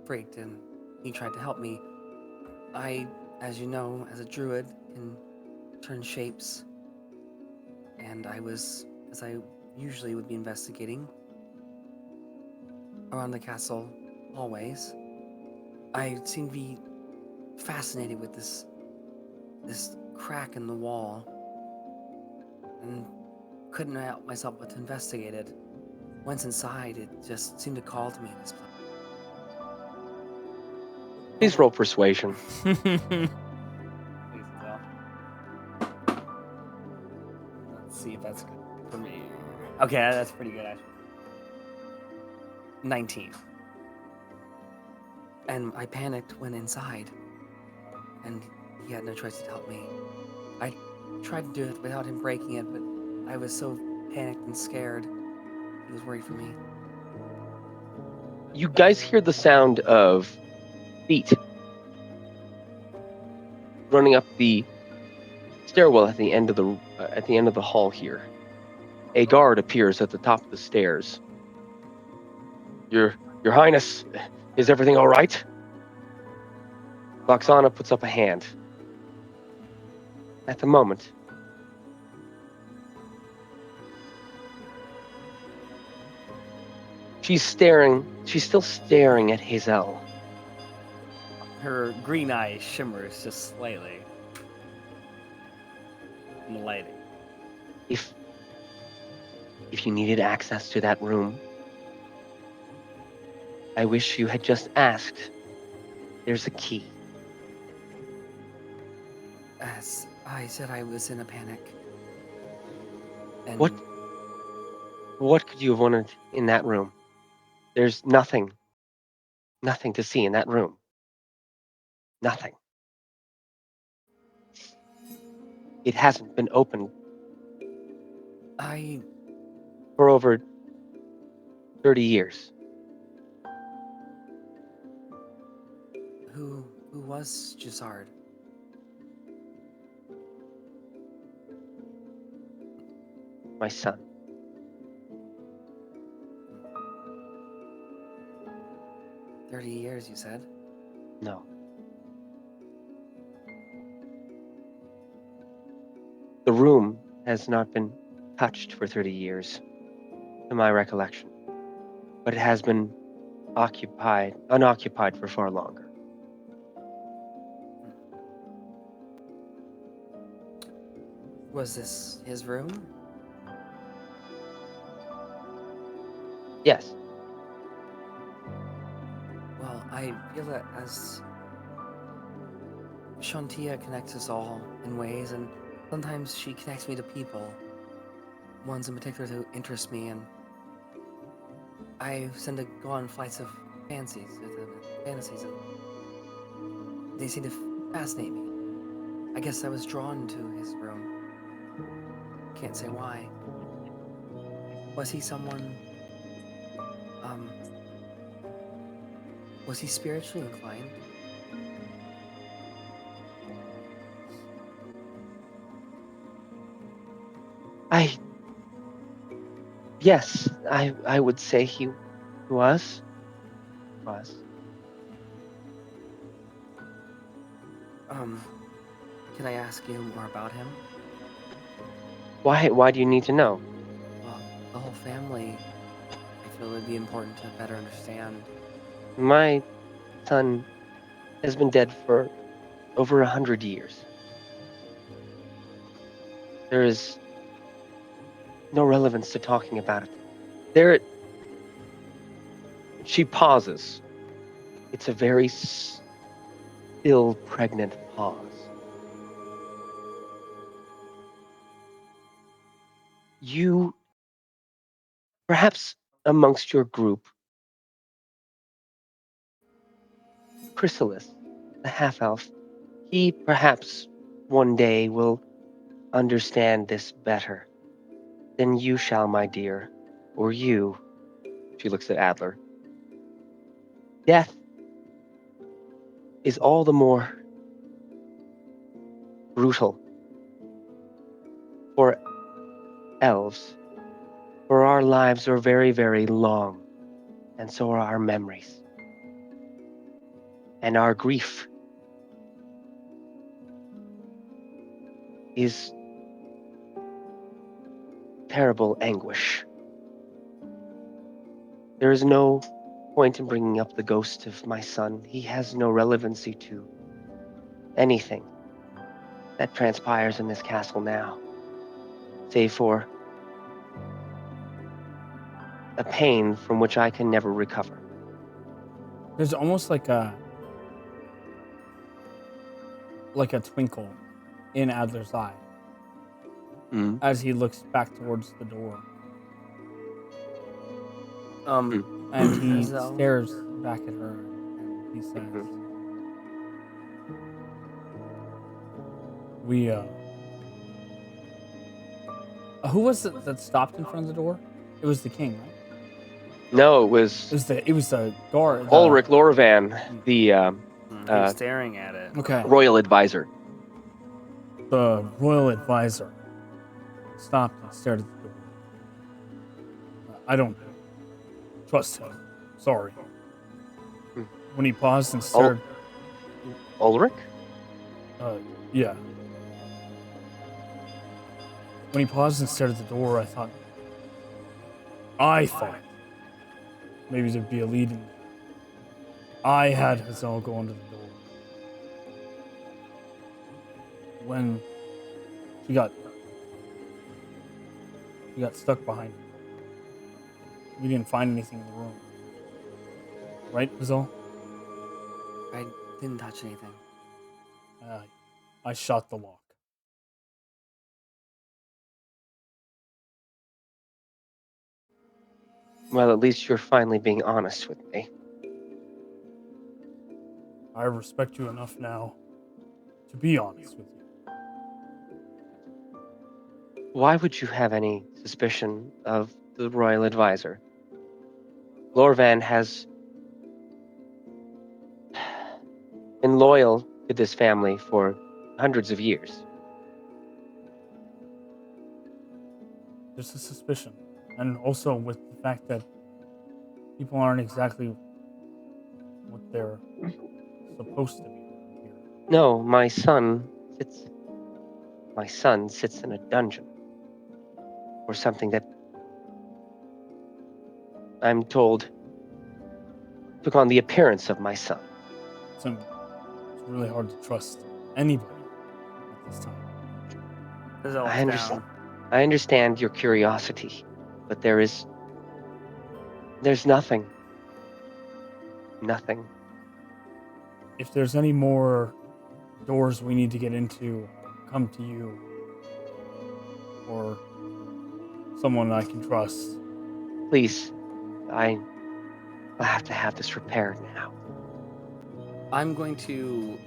freaked, and he tried to help me. I, as you know, as a druid, can turn shapes. And I was, as I usually would be investigating, around the castle hallways, I seemed to be fascinated with this crack in the wall, and couldn't help myself but to investigate it. Once inside, it just seemed to call to me in this place.
Please roll persuasion.
Please, Hazelle. Let's see if that's good for me. Okay, that's pretty good, actually. 19. And I panicked when inside, and he had no choice to help me. I tried to do it without him breaking it, but I was so panicked and scared. He was worried for me.
You guys hear the sound of feet running up the stairwell at the end of the hall here. A guard appears at the top of the stairs. Your Highness, is everything all right? Loxana puts up a hand. At the moment, she's still staring at Hazelle.
Her green eye shimmers just slightly in the lighting.
If you needed access to that room, I wish you had just asked. There's a key.
As I said, I was in a panic. And
What could you have wanted in that room? There's nothing to see in that room. Nothing. It hasn't been opened for over 30 years.
Who was Gisard?
My son.
30 years, you said?
No. The room has not been touched for 30 years, to my recollection, but it has been unoccupied for far longer.
Was this his room?
Yes.
Well, I feel that as Shantia connects us all in ways, and sometimes she connects me to people, ones in particular who interest me, and I tend to go on flights of fantasies, and they seem to fascinate me. I guess I was drawn to his room. Can't say why. Was he someone, was he spiritually inclined?
Yes, I would say he was.
Can I ask you more about him?
Why do you need to know?
Well, the whole family, I feel it would be important to better understand.
My son has been dead for over 100 years. There is no relevance to talking about it. She pauses. It's a very still, pregnant pause. You, perhaps amongst your group, Chrysalis, the half-elf, he perhaps one day will understand this better than you shall, my dear, or you. She looks at Adler. Death is all the more brutal elves, for our lives are very, very long, and so are our memories. And our grief is terrible anguish. There is no point in bringing up the ghost of my son. He has no relevancy to anything that transpires in this castle now, save for a pain from which I can never recover.
There's almost like a twinkle in Adler's eye as he looks back towards the door, and he
Hazelle.
stares back at her and he says, "We who was it that stopped in front of the door? It was the king, right?
No, it was
It was the guard.
Ulrich Lorvan, the
He was staring at it.
Okay.
royal advisor.
The royal advisor stopped and stared at the door. I don't trust him. Sorry. When he paused and stared,
Ulrich?
yeah. When he paused and stared at the door, I thought maybe there'd be a lead in there. I had Hazelle go into the door. When she got stuck behind him. We didn't find anything in the room. Right, Hazelle?
I didn't touch anything.
I shot the lock.
Well, at least you're finally being honest with me.
I respect you enough now to be honest with you.
Why would you have any suspicion of the royal advisor? Lorvan has been loyal to this family for hundreds of years.
Just a suspicion. And also with the fact that people aren't exactly what they're supposed to be here.
No, my son sits in a dungeon. Or something that I'm told took on the appearance of my son.
So it's really hard to trust anybody at this time.
Hazelle
I
was
understand.
down.
I understand your curiosity, but there's nothing. Nothing.
If there's any more doors we need to get into, come to you. Or someone I can trust.
Please, I have to have this repaired now.
I'm going to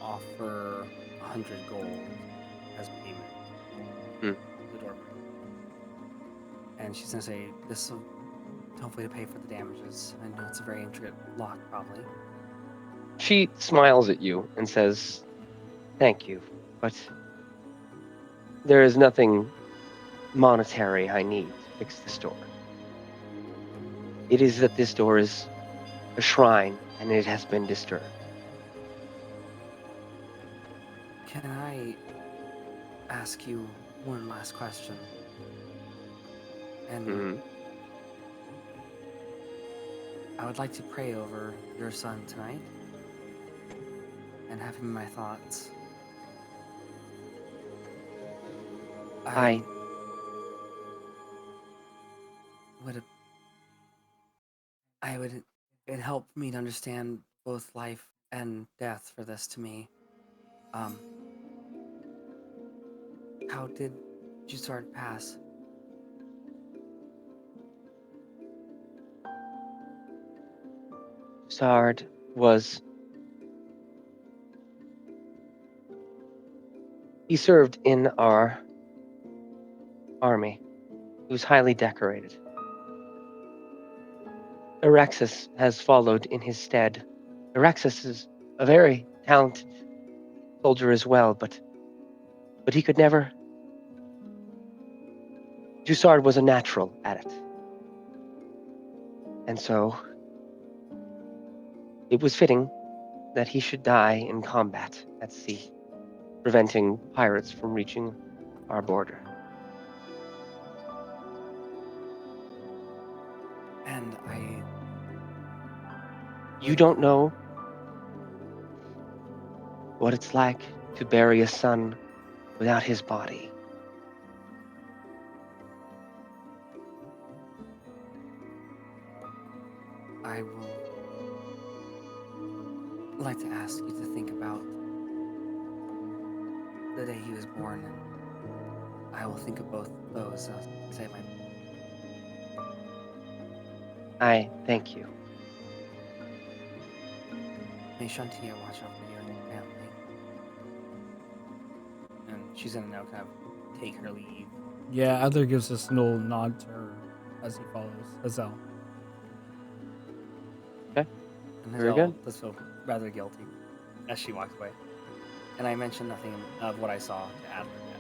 offer 100 gold as payment. The door. And she's gonna say this will hopefully to pay for the damages. I know it's a very intricate lock, probably.
She smiles at you and says, "Thank you, but there is nothing monetary I need to fix this door. It is that this door is a shrine and it has been disturbed."
Can I ask you one last question? And I would like to pray over your son tonight and have him in my thoughts.
I
it'd help me to understand both life and death for this to me. How did Jussard pass?
Sard was... He served in our army. He was highly decorated. Erexis has followed in his stead. Erexis is a very talented soldier as well, but But he could never. Doucette was a natural at it. And so, it was fitting that he should die in combat at sea, preventing pirates from reaching our border.
And
You don't know what it's like to bury a son without his body.
I will like to ask you to think about the day he was born, and I will think of both those as I might.
I thank you.
May Shantia watch out for you and your family. And she's gonna now kind of take her leave.
Yeah, Adler gives us an little nod to her as he follows Hazelle.
And
Very
Hazelle
good.
does feel rather guilty as she walks away. And I mentioned nothing of what I saw to Adler yet.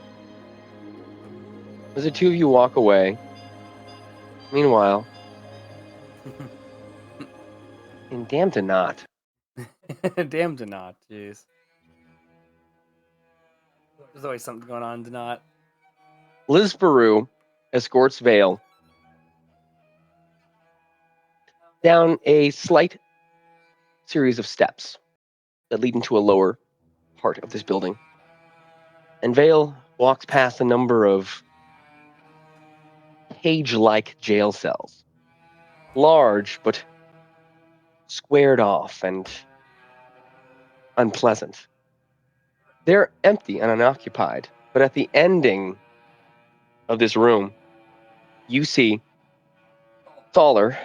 As the two of you walk away, meanwhile, in damn to not,
Damn to not, jeez. There's always something going on to not.
Liz Baru escorts Vale down a slight series of steps that lead into a lower part of this building. And Vale walks past a number of cage-like jail cells. Large, but squared off and unpleasant. They're empty and unoccupied, but at the ending of this room, you see Thaller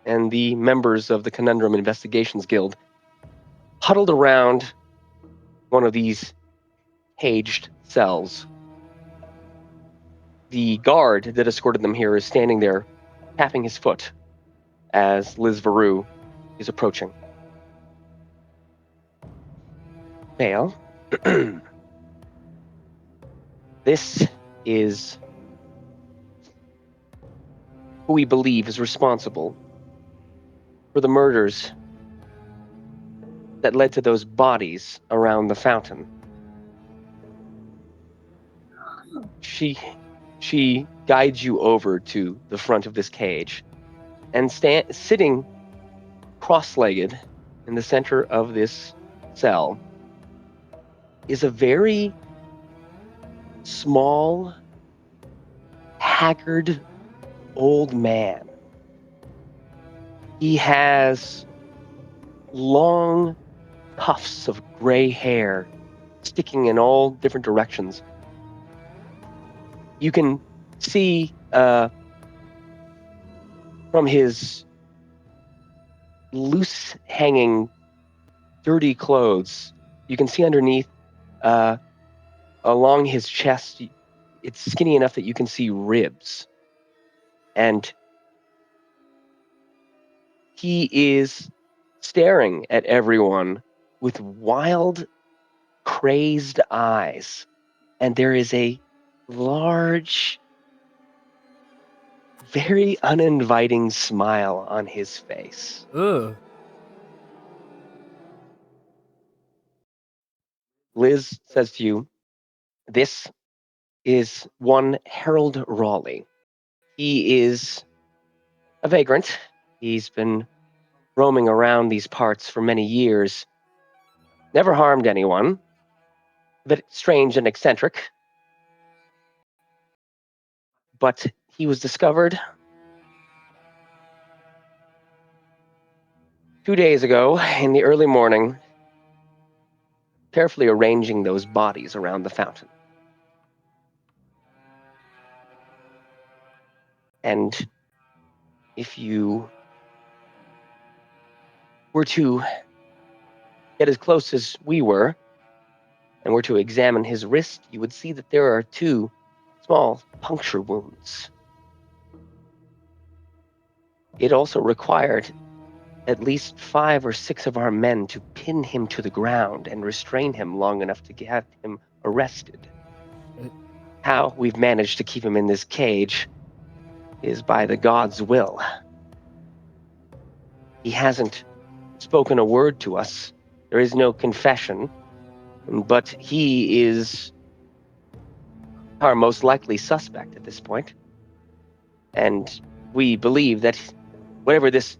and the members of the Conundrum Investigations Guild huddled around one of these caged cells. The guard that escorted them here is standing there, tapping his foot as Liz Varu is approaching. Vale, this is who we believe is responsible for the murders that led to those bodies around the fountain. She guides you over to the front of this cage, and sitting cross-legged in the center of this cell is a very small, haggard old man. He has long tufts of gray hair sticking in all different directions. You can see from his loose hanging dirty clothes, you can see underneath along his chest, it's skinny enough that you can see ribs. And he is staring at everyone with wild, crazed eyes. And there is a large, very uninviting smile on his face.
Ugh.
Liz says to you, this is one Harold Raleigh. He is a vagrant. He's been roaming around these parts for many years. Never harmed anyone. A bit strange and eccentric. But he was discovered 2 days ago in the early morning, carefully arranging those bodies around the fountain. And if you were to get as close as we were, and were to examine his wrist, you would see that there are 2 small puncture wounds. It also required at least 5 or 6 of our men to pin him to the ground and restrain him long enough to get him arrested. how we've managed to keep him in this cage is by the god's will. He hasn't spoken a word to us. There is no confession, but he is our most likely suspect at this point. And we believe that whatever this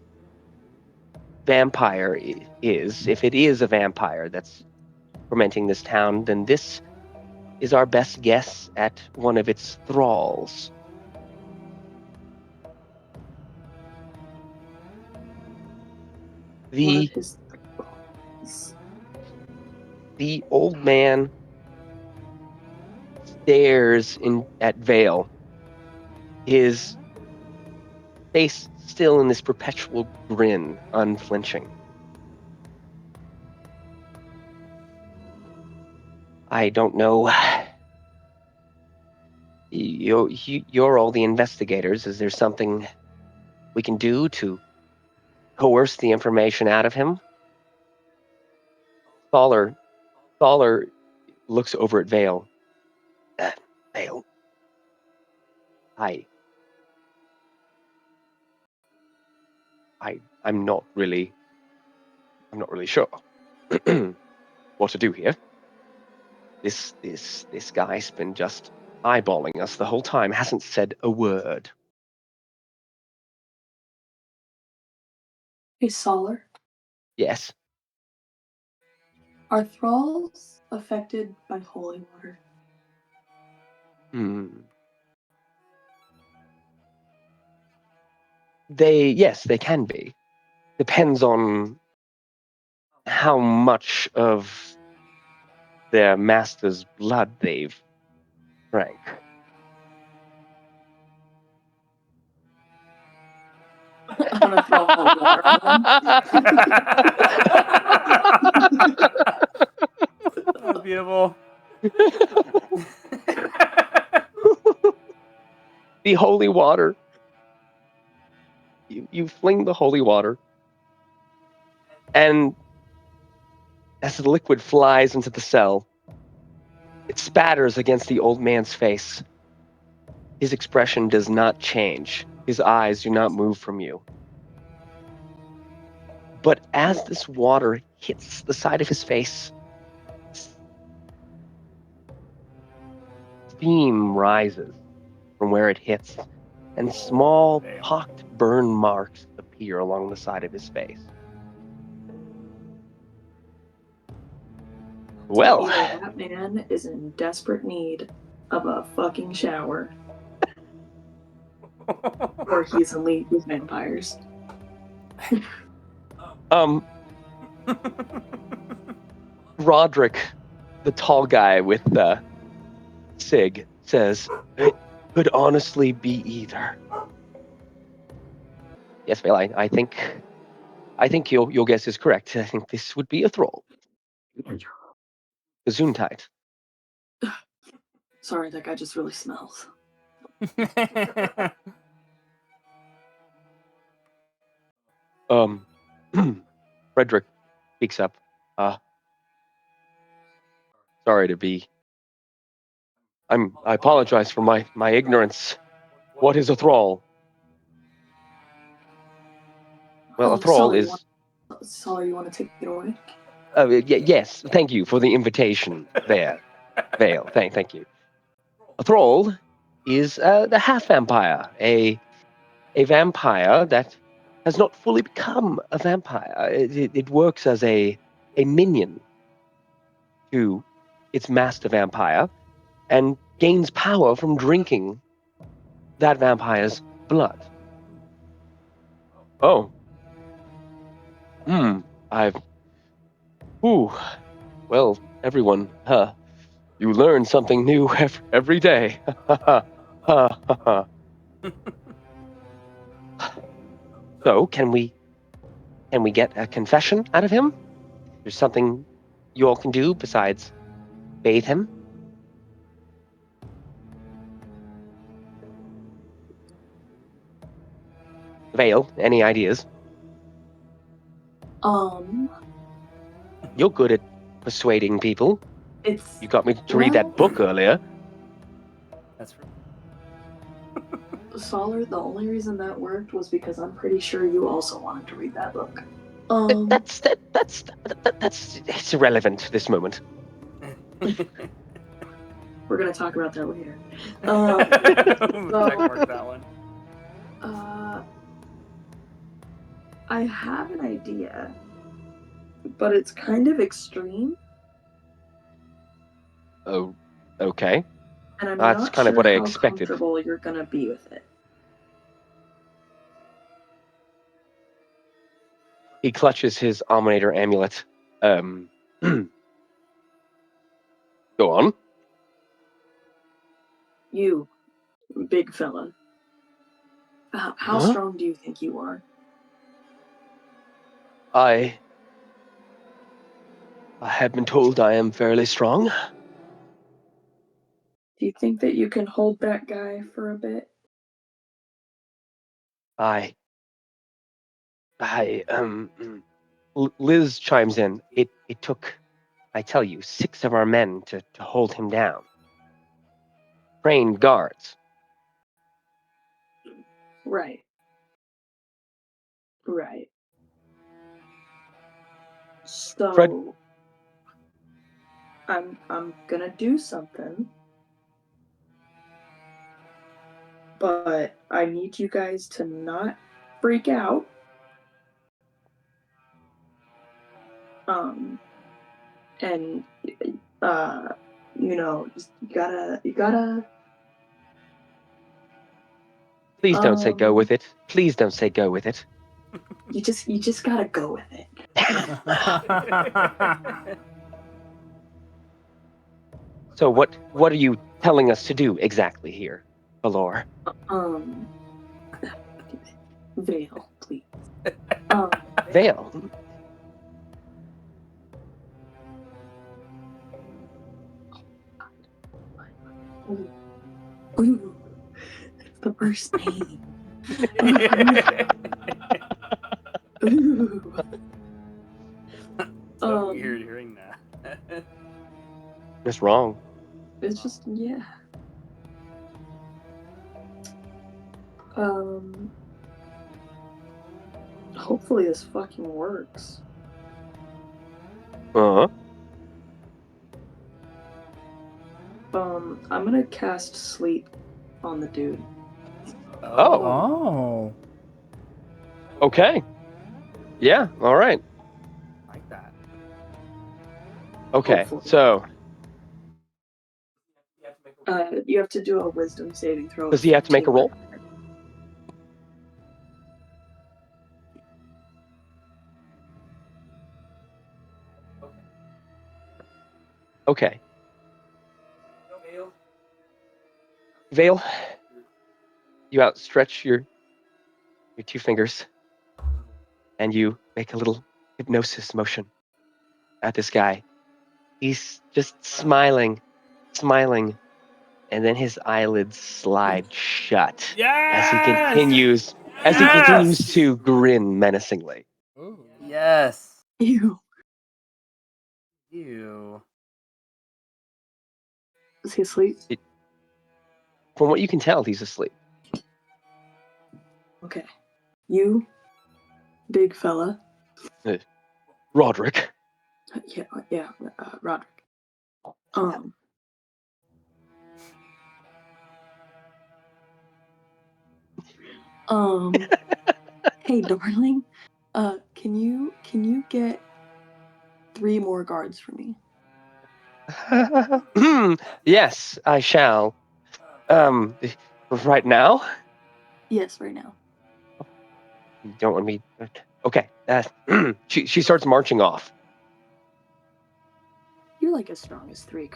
vampire is, if it is a vampire that's tormenting this town, then this is our best guess at one of its thralls.
One of his thralls.
The old man stares at Vale, his face still in this perpetual grin, unflinching. I don't know. You're all the investigators. Is there something we can do to coerce the information out of him? Thaller looks over at Vale. Vale, I'm not really sure what to do here. This guy's been just eyeballing us the whole time, hasn't said a word.
Hey, Solar,
Yes.
are thralls affected by holy water?
Yes, they can be. Depends on how much of their master's blood they've drank.
I'm gonna throw holy water on
Oh, beautiful.
The holy water. You fling the holy water, and as the liquid flies into the cell, it spatters against the old man's face. His expression does not change. His eyes do not move from you. But as this water hits the side of his face, steam rises from where it hits, and small, pocked burn marks appear along the side of his face. Well,
Either that man is in desperate need of a fucking shower, or he's in league with vampires.
Roderick, the tall guy with the Sig, says, "It could honestly be either." Yes, Vale, I think your guess is correct. I think this would be a Thrall. Gesundheit.
Sorry, that guy just really smells.
Frederick speaks up. Sorry to be. I apologize for my ignorance. What is a Thrall? Well, a Thrall
Sully,
is.
Sully, you want to take it away?
Yes, thank you for the invitation there, Vale. Thank you. A Thrall is the half vampire, a vampire that has not fully become a vampire. It works as a minion to its master vampire and gains power from drinking that vampire's blood. Oh. Well, everyone, you learn something new every day. So, can we get a confession out of him? There's something you all can do besides bathe him? Vale, any ideas? You're good at persuading people.
It's
You got me to read that book earlier.
That's right.
Solar, the only reason that worked was because I'm pretty sure you also wanted to read that book.
That's it's irrelevant at this moment.
We're gonna talk about that later.
Checkmark that one.
I have an idea, but it's kind of extreme,
Oh, okay.
and I'm
That's
not
kind of
sure
what I
how
expected.
comfortable you're gonna be with it.
He clutches his Alminator amulet. Go on.
You, big fella. How
Huh?
strong do you think you are?
I have been told I am fairly strong.
Do you think that you can hold that guy for a bit?
Liz chimes in. It took, I tell you, 6 of our men to hold him down. Trained guards.
Right. Right. So
Fred-
I'm gonna do something, but I need you guys to not freak out. And just you gotta
Please don't say go with it. Please don't say go with it.
you just gotta go with it.
So what are you telling us to do exactly here, Valor?
Vale, please.
Vale.
Ooh, that's the first name. Ooh.
So weird hearing that.
That's wrong.
It's just, yeah. Hopefully this fucking works.
Uh-huh.
I'm gonna cast sleep on the dude.
Oh.
Oh.
Okay. Yeah, all right.
Like that.
Okay,
Hopefully.
so
You have to do a wisdom saving throw.
does he have to make a roll? Okay. Vale, you outstretch your 2 fingers, and you make a little hypnosis motion at this guy. He's just smiling, and then his eyelids slide shut as he continues to grin menacingly.
Ooh.
Yes.
Ew.
Ew.
Is he asleep?
From what you can tell, he's asleep.
Okay. You, big fella.
Roderick.
Yeah, Roderick. Hey, darling. Can you get 3 more guards for me?
Yes, I shall. Right now?
Yes, right now.
You don't want me. Okay. She starts marching off.
You're like as strong as 3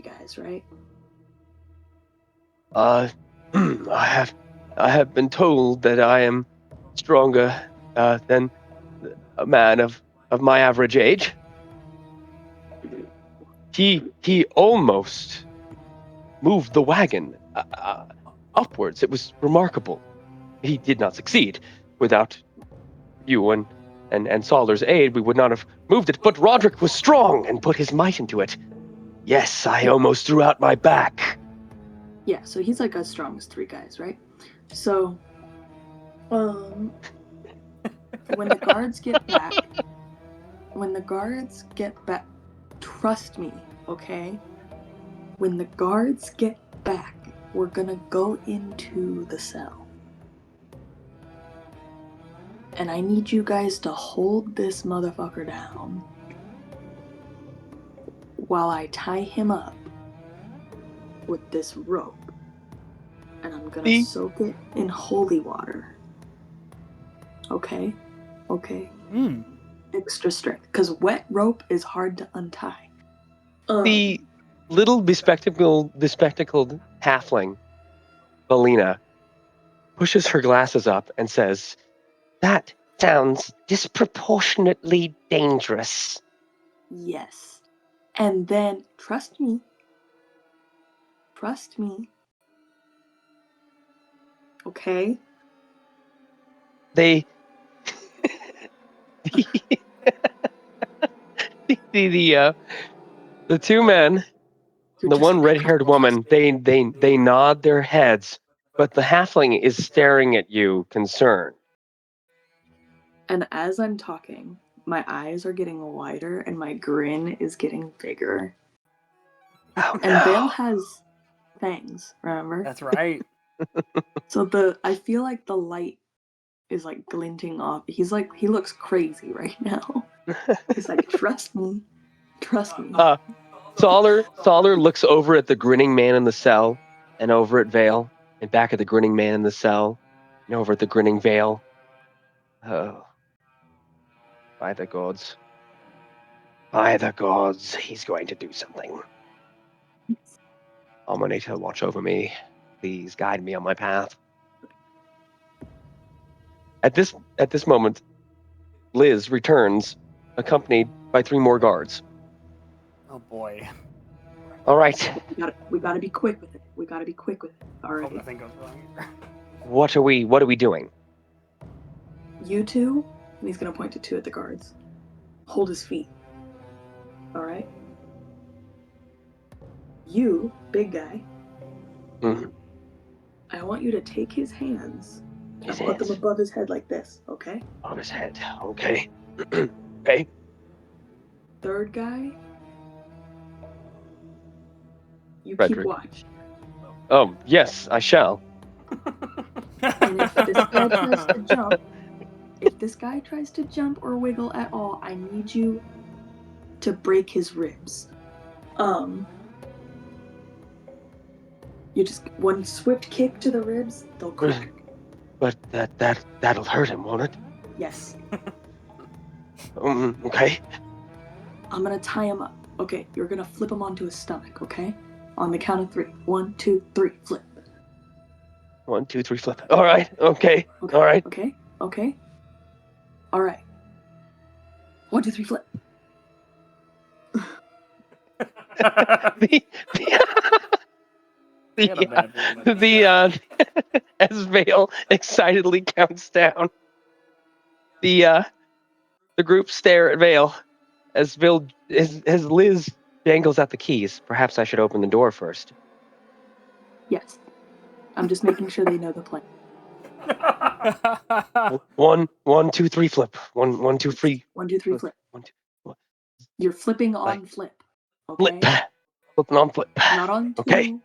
guys, right?
I have been told that I am stronger than a man of my average age. He almost moved the wagon upwards. It was remarkable. He did not succeed. Without you and Solar's aid, we would not have moved it. But Roderick was strong and put his might into it. Yes, I almost threw out my back.
Yeah, so he's like as strong as 3 guys, right? So, when the guards get back, trust me, okay? When the guards get back, we're gonna go into the cell. And I need you guys to hold this motherfucker down while I tie him up with this rope. And I'm gonna soak it in holy water. Okay? Okay. Extra strict. Because wet rope is hard to untie.
The little bespectacled halfling, Valina, pushes her glasses up and says, "That sounds disproportionately dangerous."
Yes. And then, trust me. Okay?
They the 2 men, the one red-haired woman, they nod their heads, but the halfling is staring at you, concerned.
And as I'm talking, my eyes are getting wider and my grin is getting bigger.
Oh,
And
no.
Vale has fangs, remember?
That's right.
So I feel like the light is like glinting off. He looks crazy right now. He's like, trust me.
Solar looks over at the grinning man in the cell, and over at Vale, and back at the grinning man in the cell, and over at the grinning Vale. Oh, by the gods. By the gods, he's going to do something. Almanator, watch over me. Please guide me on my path. At this moment, Liz returns, accompanied by 3 more guards.
Oh boy.
All right.
We gotta be quick with it. All right.
Hope nothing goes wrong here.
What are we doing?
You 2, and he's gonna point to 2 at the guards. Hold his feet. All right. You, big guy.
Mhm.
I want you to take his hands and
His
put them
hands.
above his head like this, okay?
On his head. Okay. Okay.
3rd guy, you
Frederick.
keep watch.
Oh, yes, I shall.
And if this guy tries to jump or wiggle at all, I need you to break his ribs. You just one swift kick to the ribs, they'll crack.
But that'll hurt him, won't it?
Yes.
Okay.
I'm gonna tie him up. Okay, you're gonna flip him onto his stomach, okay? On the count of 3. 1, 2, 3, flip.
1, 2, 3, flip. All right. Okay.
Okay.
All right.
Okay. All right. 1, 2, 3, flip.
As Vale excitedly counts down, the group stare at Vale as Liz dangles out the keys. Perhaps I should open the door first.
Yes. I'm just making sure they know the plan.
1, 2, 3, flip. 1, 2, 3.
1, 2, 3, flip.
1, 2.
You're flipping on flip. Okay?
Flip. Flipping on flip.
Not on 2.
Okay.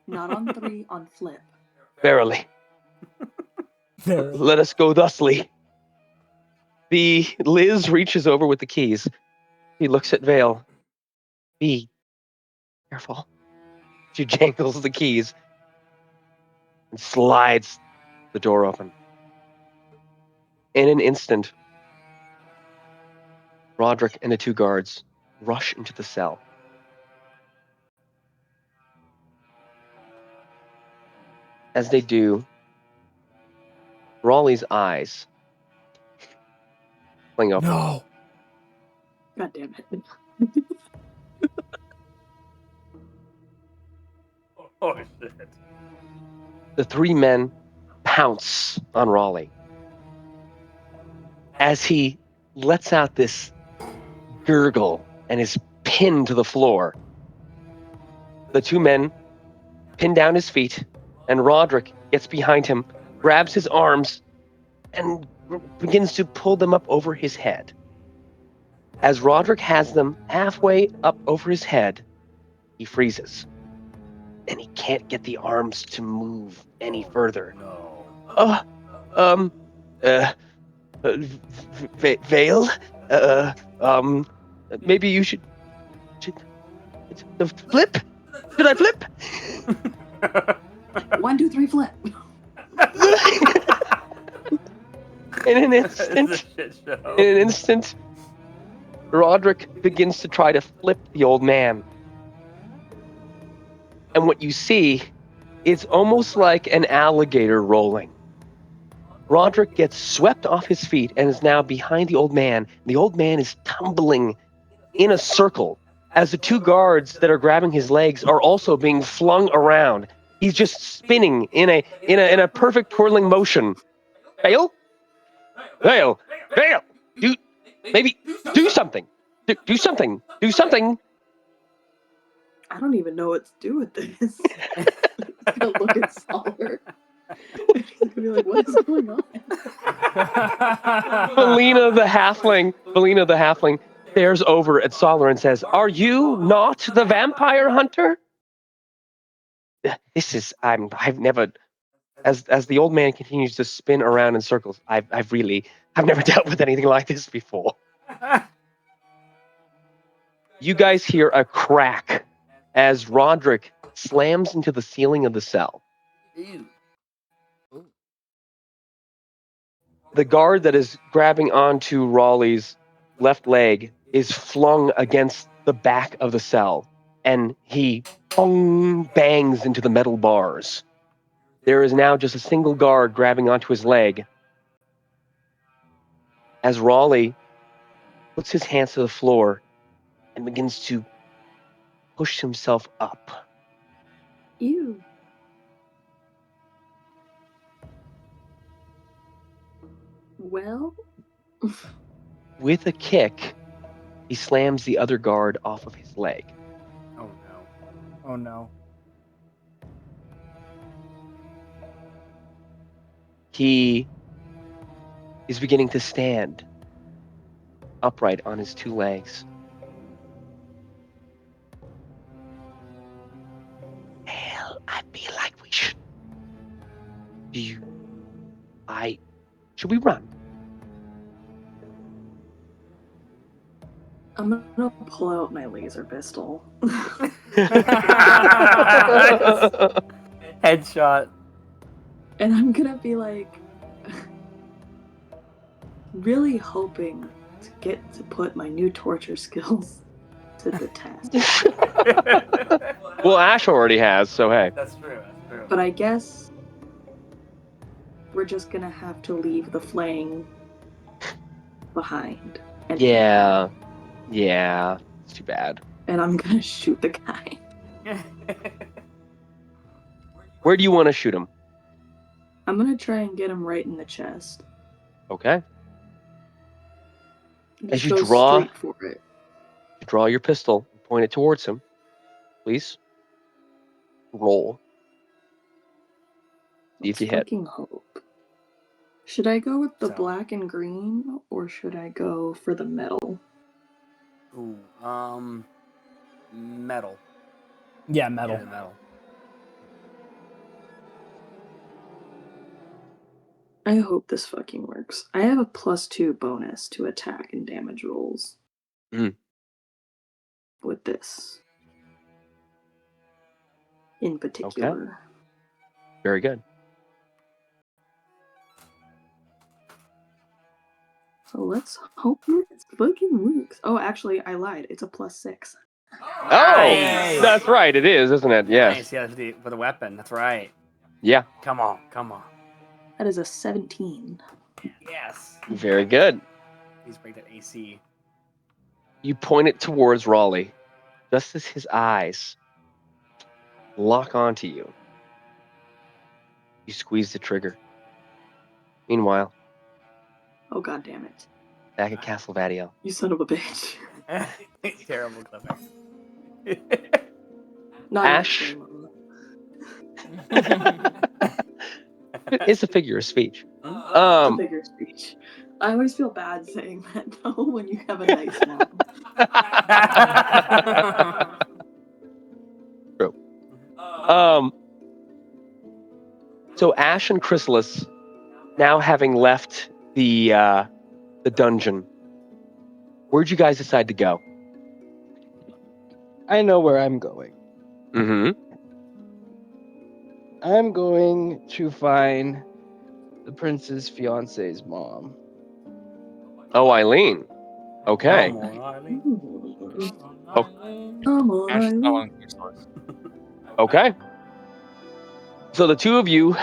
Not on 3, on flip.
Verily. Let us go thusly. The Liz reaches over with the keys. He looks at Vale. Be careful. She jangles the keys and slides the door open. In an instant, Roderick and the 2 guards rush into the cell. As they do, Raleigh's eyes fling open.
No.
God damn it.
Oh shit.
The 3 men pounce on Raleigh as he lets out this gurgle and is pinned to the floor. The 2 men pin down his feet, and Roderick gets behind him, grabs his arms, and begins to pull them up over his head. As Roderick has them halfway up over his head, he freezes. And he can't get the arms to move any further.
No.
Vale? Maybe you should flip? Should I flip?
1, 2, 3, flip.
In an
It's a
instant,
shit show.
Roderick begins to try to flip the old man. And what you see is almost like an alligator rolling. Roderick gets swept off his feet and is now behind the old man. The old man is tumbling in a circle as the two guards that are grabbing his legs are also being flung around. He's just spinning in a perfect twirling motion. Vale? Vale! Vale! Do something! Do something! Do something!
I don't even know what to do with this. I'm gonna look at Solar. I'm gonna be like, what is going on?
Belina the halfling stares over at Solar and says, "Are you not the vampire hunter?" I've never, as the old man continues to spin around in circles, I've never dealt with anything like this before. You guys hear a crack as Roderick slams into the ceiling of the cell.
Ew.
The guard that is grabbing onto Raleigh's left leg is flung against the back of the cell, and he bangs into the metal bars. There is now just a single guard grabbing onto his leg. As Raleigh puts his hands to the floor and begins to push himself up.
Ew. Well,
With a kick, he slams the other guard off of his leg.
Oh no.
Oh no.
He is beginning to stand upright on his two legs. Hell, I feel like we should. Should we run?
I'm gonna pull out my laser pistol.
Headshot.
And I'm gonna be like, really hoping to get to put my new torture skills to the test.
Well, Ash already has, so hey.
That's true. That's true.
But I guess we're just gonna have to leave the flaying behind. And
Yeah, it's too bad.
And I'm gonna shoot the guy.
Where do you want to shoot him?
I'm gonna try and get him right in the chest.
Okay. As you
Go
draw-
straight for it.
Draw your pistol, point it towards him. Please. Roll. See if you
Let's
hit.
fucking hope. Should I go with the
So-
black and green, or should I go for the metal?
Ooh, metal.
Yeah, metal.
Yeah, metal.
I hope this fucking works. I have a +2 bonus to attack and damage rolls.
Mhm.
With this. In particular.
Very good.
So let's hope this fucking works. Oh, actually, I lied. It's a +6.
Oh,
Nice.
that's right. It is, isn't it? Yes.
Nice, yeah, for the weapon. That's right.
Yeah.
Come on, come on.
That is a 17.
Yes.
Very good.
Please break that AC.
You point it towards Raleigh, just as his eyes lock onto you. You squeeze the trigger. Meanwhile,
Oh, god damn it.
back at Castle Vadio.
You son of a bitch.
Terrible clipper.
Not
Ash?
actually, Mama.
It's a figure of speech.
It's a
Um,
bigger speech. I always feel bad saying that though when you have a nice mom.
True. Um, so Ash and Chrysalis, now having left the dungeon, where'd you guys decide to go?
I know where I'm going.
Mm-hmm.
I'm going to find the prince's fiance's mom.
Oh, Eileen. Okay.
Come on, Eileen.
Oh.
Come on,
Ash is
Eileen.
following Chrysalis.
Okay. So the two of you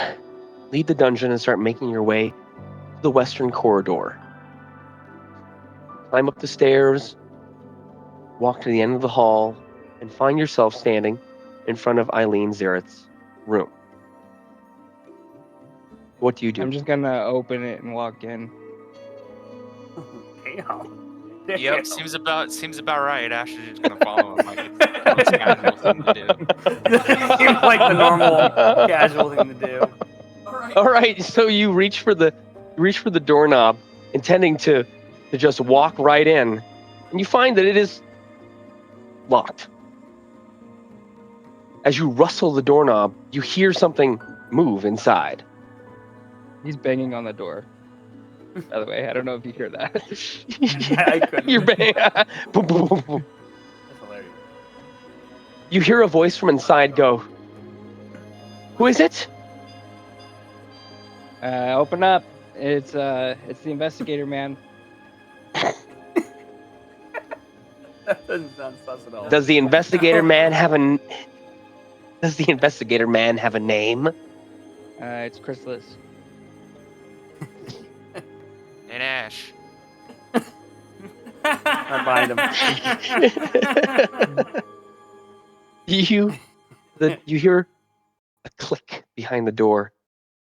leave the dungeon and start making your way to the western corridor. Climb up the stairs, walk to the end of the hall, and find yourself standing in front of Eileen Zaret's room. What do you do?
I'm just gonna open it and walk in.
Damn.
Yep, seems about right. Ash is just gonna follow him like it's the most casual thing to do.
Seems like the normal casual thing to do.
All right, so you reach for the doorknob, intending to just walk right in, and you find that it is locked. As you rustle the doorknob, you hear something move inside.
He's banging on the door. By the way, I don't know if you hear that.
I couldn't.
You're bang. Boom, boom, boom, boom.
That's hilarious.
You hear a voice from inside go, "Who is it?"
Open up. It's the investigator man.
That doesn't sound sus at all.
Does the investigator man have a name?
It's Chrysalis.
And Ash.
Right behind him.
You hear a click behind the door,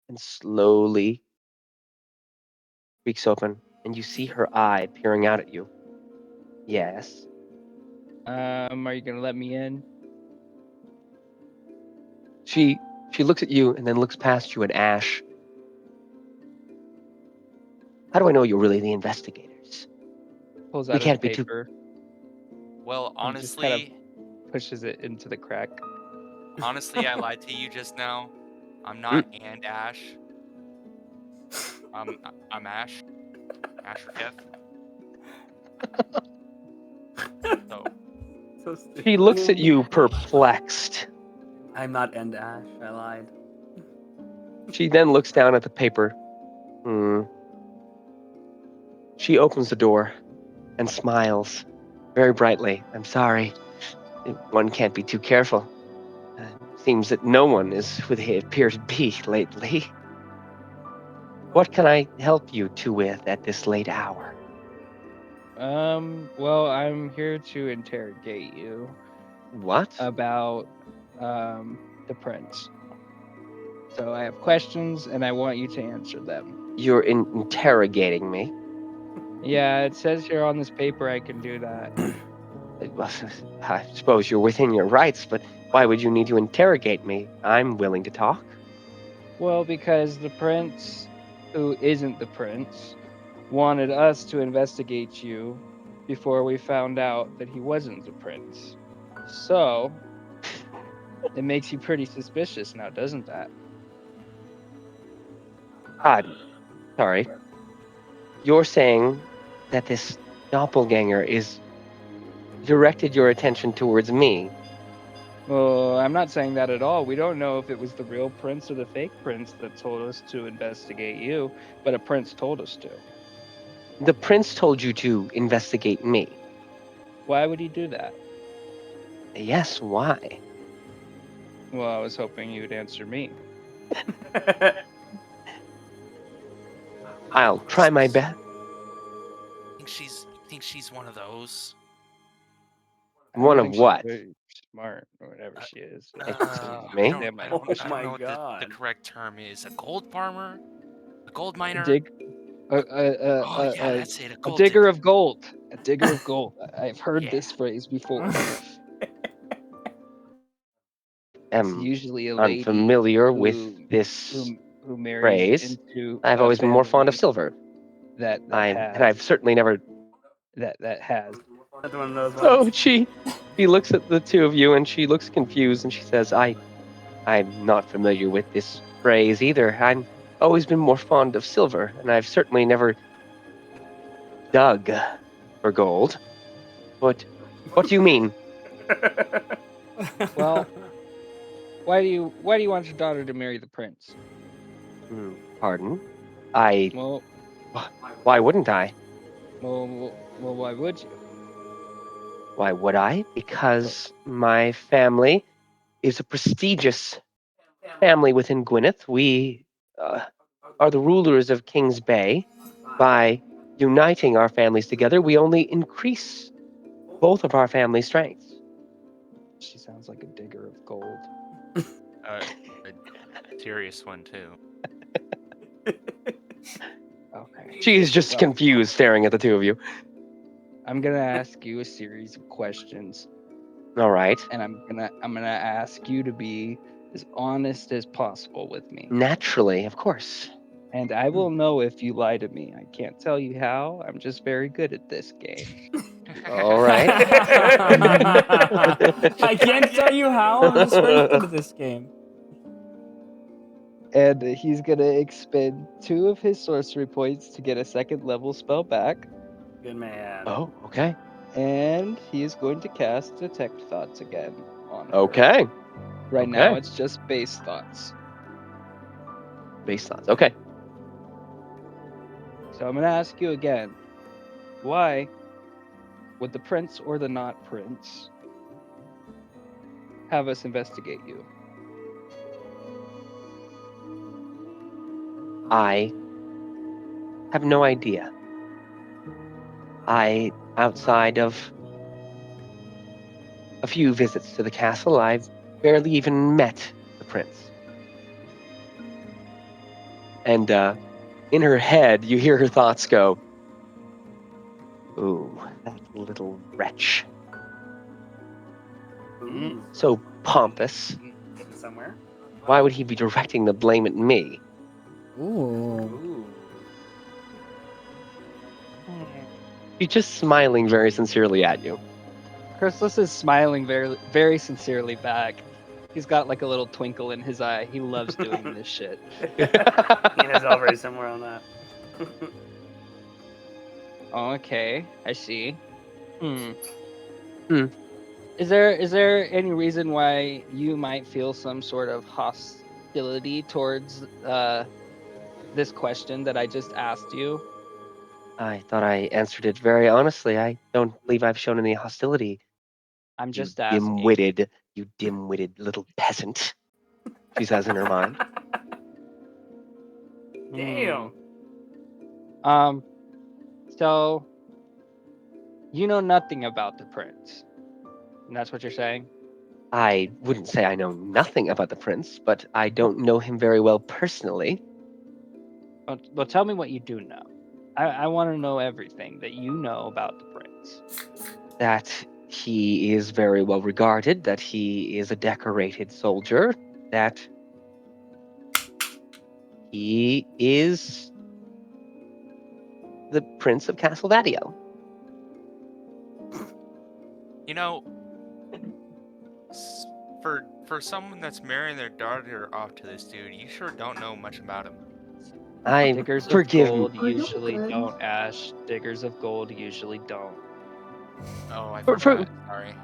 and slowly creaks open, and you see her eye peering out at you. Yes.
Are you gonna let me in?
She looks at you and then looks past you at Ash. How do I know you're really the investigators?
Pulls
We
out
can't
a
be too-
paper.
Well,
And just kind of-
honestly,
Pushes it into the crack.
I lied to you just now. I'm not and Ash. I'm Ash. Ashraketh. So
So stupid.
She looks at you perplexed.
I'm not End Ash. I lied.
She then looks down at the paper. She opens the door and smiles very brightly. I'm sorry. One can't be too careful. Seems that no one is who they appear to be lately. What can I help you two with at this late hour?
Well, I'm here to interrogate you
What?
about the prince. So I have questions and I want you to answer them.
You're interrogating me?
Yeah, it says here on this paper I can do that.
Well, I suppose you're within your rights, but why would you need to interrogate me? I'm willing to talk.
Well, because the prince, who isn't the prince, wanted us to investigate you before we found out that he wasn't the prince. So, it makes you pretty suspicious now, doesn't that?
I'm sorry. You're saying that this doppelganger is directed your attention towards me.
Well, I'm not saying that at all. We don't know if it was the real prince or the fake prince that told us to investigate you, but a prince told us to.
The prince told you to investigate me.
Why would he do that?
Yes, why?
Well, I was hoping you'd answer me.
I'll try my best.
think she's one of those.
One
I
of
think she's
what?
very smart, or whatever she is.
Excuse me?
I
Oh
don't
my
know what the
God.
correct term is. A gold farmer? A gold miner?
Oh
Yeah, that's it. A
A
gold
digger of gold. A digger of gold. I've heard
Yeah.
this phrase before. It's
am
usually a lady
unfamiliar
who,
with this
who marries
phrase.
into
I've
a
always been more fond of
family
silver.
that
And I've certainly never.
has.
Another one of those
So
ones.
she looks at the two of you and she looks confused and she says, I'm not familiar with this phrase either. I've always been more fond of silver, and I've certainly never dug for gold. What do you mean?
Well, why do you want your daughter to marry the prince?
Pardon?
Well,
Why wouldn't I?
well, why would you?
Why would I? Because my family is a prestigious family within Gwyneth. We are the rulers of King's Bay. By uniting our families together, we only increase both of our family strengths.
She sounds like a digger of gold.
A serious one too.
Okay.
She is just
Well,
confused, staring at the two of you.
I'm gonna ask you a series of questions,
All right.
and I'm gonna ask you to be as honest as possible with me.
Naturally, of course.
And I will know if you lie to me. I can't tell you how. I'm just very good at this game.
All right.
I can't tell you how. I'm just very good at this game.
And he's gonna expend 2 of his sorcery points to get a 2nd level spell back.
Good man.
Oh, okay.
And he is going to cast Detect Thoughts again on her.
Okay.
Right
okay.
now it's just base thoughts.
Base thoughts. Okay.
So I'm gonna ask you again. Why would the prince or the not prince have us investigate you?
I have no idea. Outside of a few visits to the castle, I've barely even met the prince. And in her head, you hear her thoughts go, ooh, that little wretch.
Ooh.
So pompous.
Getting somewhere.
Why would he be directing the blame at me?
Ooh.
Ooh.
She's just smiling very sincerely at you.
Chrysalis is smiling very, very sincerely back. He's got like a little twinkle in his eye. He loves doing this shit.
He and Hazelle very similar on that.
Okay, I see.
Hmm.
Is there any reason why you might feel some sort of hostility towards this question that I just asked you?
I thought I answered it very honestly. I don't believe I've shown any hostility.
I'm
You
just asking.
you dim-witted little peasant, she says in her mind.
Damn.
So you know nothing about the prince. And that's what you're saying?
I wouldn't say I know nothing about the prince, but I don't know him very well personally.
Well, tell me what you do know. I want to know everything that you know about the prince.
That he is very well regarded, that he is a decorated soldier, that he is the Prince of Castle Vadio.
You know, for someone that's marrying their daughter off to this dude, you sure don't know much about him.
Diggers
Forgive
of
me.
gold
Are you
usually
good?
don't, Ash. Diggers of gold usually don't.
Oh, I
For-
forgot. Sorry.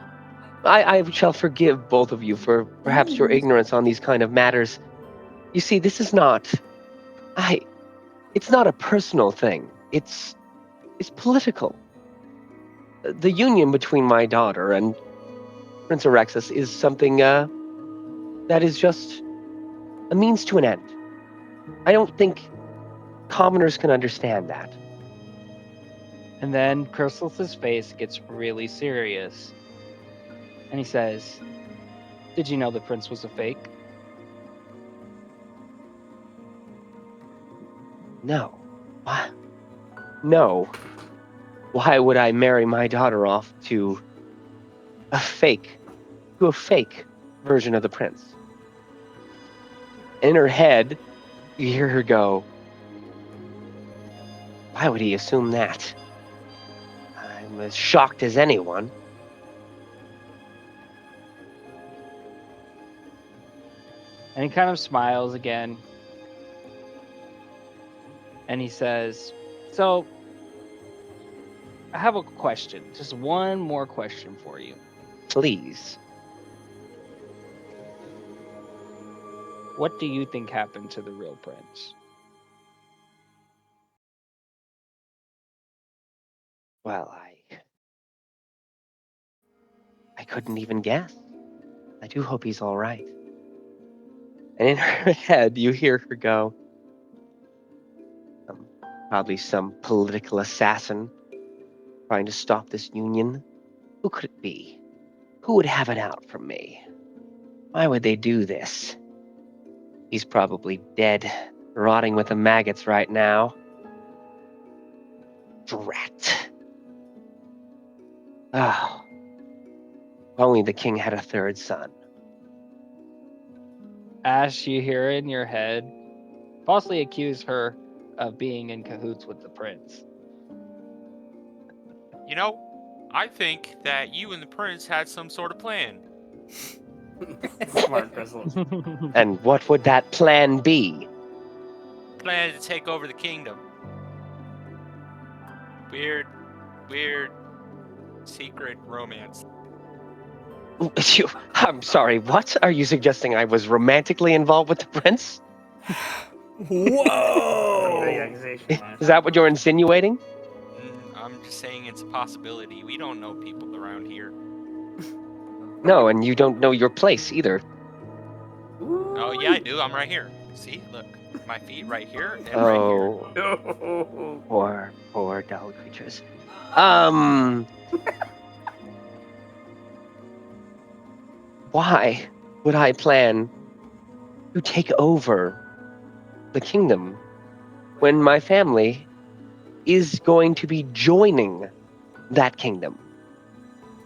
I shall forgive both of you for perhaps your ignorance on these kind of matters. You see, this is not. It's not a personal thing. It's political. The union between my daughter and Prince Orexus is something that is just a means to an end. I don't think commoners can understand that.
And then Chrysalis's face gets really serious. And he says, "Did you know the prince was a fake?"
No. Why? No. Why would I marry my daughter off to a fake version of the prince? In her head, you hear her go, why would he assume that? I'm as shocked as anyone.
And he kind of smiles again. And he says, so, I have a question. Just one more question for you.
Please.
What do you think happened to the real prince?
Well, I couldn't even guess. I do hope he's all right. And in her head, you hear her go, probably some political assassin trying to stop this union. Who could it be? Who would have it out from me? Why would they do this? He's probably dead, rotting with the maggots right now. Drat. Oh. If only the king had a third son.
Ash, you hear in your head, falsely accuse her of being in cahoots with the prince.
You know, I think that you and the prince had some sort of plan.
Smart Chrysalis.
And what would that plan be?
Plan to take over the kingdom. Weird, secret romance.
I'm sorry, what? Are you suggesting I was romantically involved with the prince?
Big
Whoa!
accusation, man.
Is that what you're insinuating?
I'm just saying it's a possibility. We don't know people around here.
No, and you don't know your place either.
Oh yeah, I do. I'm right here. See, look, my feet right here and right
Oh,
No.
poor dull creatures. Why would I plan to take over the kingdom when my family is going to be joining that kingdom?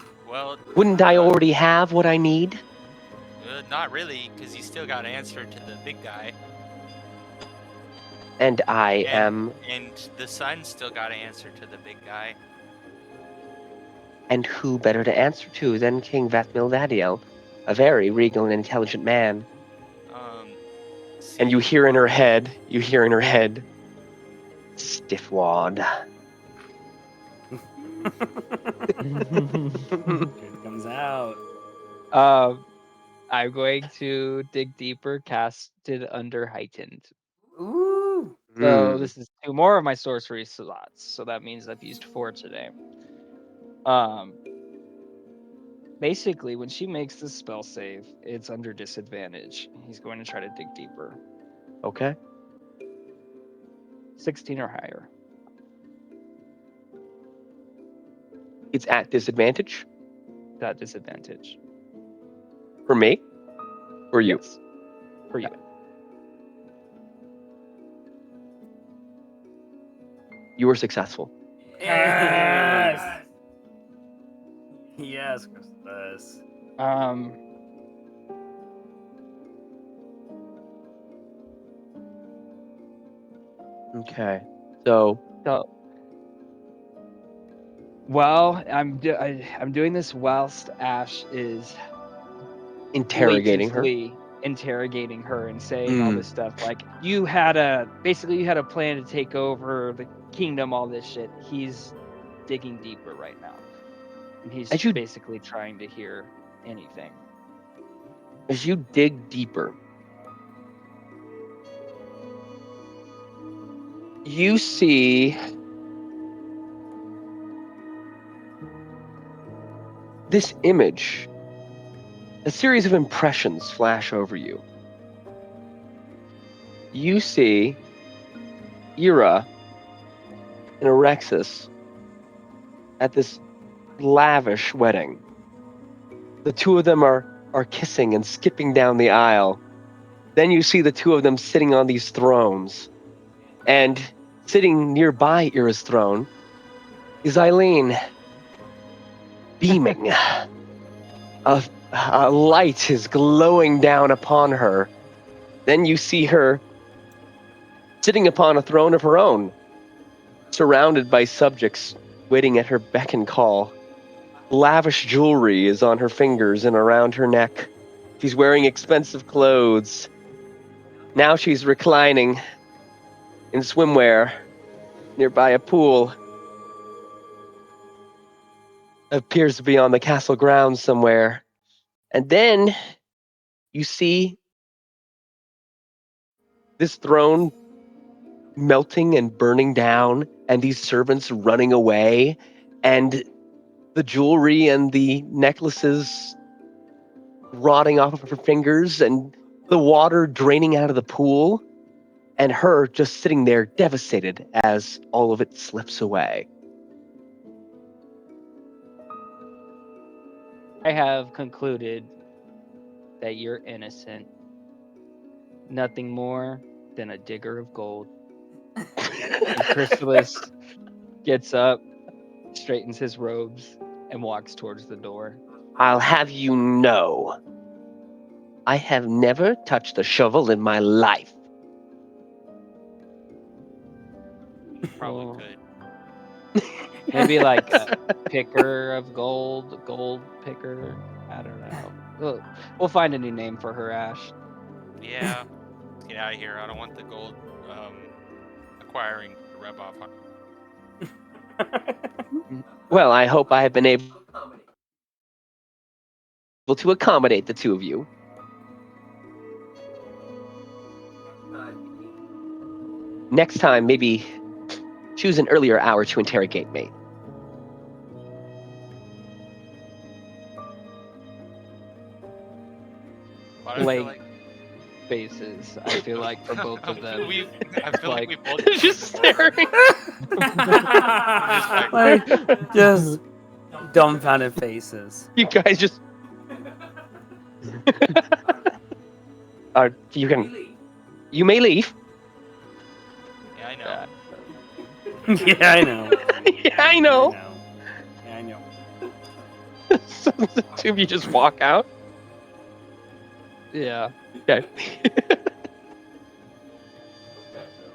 here. Well,
Wouldn't I already have what I need?
not really, because you still got to answer to the big guy,
And I am.
and the son still got to answer to the big guy.
And who better to answer to than King Vathmildadiel, a very regal and intelligent man? And you hear in her head, stiffwad.
Truth comes out.
I'm going to dig deeper, casted under heightened.
Ooh.
So this is 2 more of my sorcery slots. So that means I've used 4 today. Basically, when she makes this spell save, it's under disadvantage. He's going to try to dig deeper.
Okay.
16 or higher.
It's at disadvantage
That disadvantage.
for me? For you?
Yes. For you.
You were successful.
Yes. Yes, Chrysalis.
Okay. So,
well, I'm doing this whilst Ash is
interrogating her.
blatantly interrogating her and saying all this stuff like you had a plan to take over the kingdom, all this shit. He's digging deeper right now, and he's basically trying to hear anything.
As you dig deeper, you see this image. A series of impressions flash over you. You see Ira and Alexis at this lavish wedding. The two of them are kissing and skipping down the aisle. Then you see the two of them sitting on these thrones. And sitting nearby Ira's throne is Eileen, beaming. A light is glowing down upon her Then you see her sitting upon a throne of her own, surrounded by subjects waiting at her beck and call. Lavish jewelry is on her fingers and around her neck. She's wearing expensive clothes. Now she's reclining in swimwear nearby a pool. Appears to be on the castle grounds somewhere. And then you see this throne melting and burning down, and these servants running away, and the jewelry and the necklaces rotting off of her fingers, and the water draining out of the pool, and her just sitting there devastated as all of it slips away.
I have concluded that you're innocent. Nothing more than a digger of gold. And Chrysalis gets up, straightens his robes, and walks towards the door.
I'll have you know, I have never touched a shovel in my life.
Probably
Oh.
could.
Maybe like a picker of gold picker. I don't know. We'll find a new name for her, Ash.
Yeah. Get out of here. I don't want the gold acquiring to rub off on.
Well, I hope I have been able to accommodate the two of you. Next time, maybe choose an earlier hour to interrogate me.
But I feel
Like-
like
Faces, I feel like, for both of them.
I feel like we both
Just staring.
Like, just dumbfounded faces.
You guys just. You may leave.
Yeah, I know.
Yeah, I know.
Yeah, I know.
Yeah, I know.
So the two of you just walk out.
Yeah.
Okay.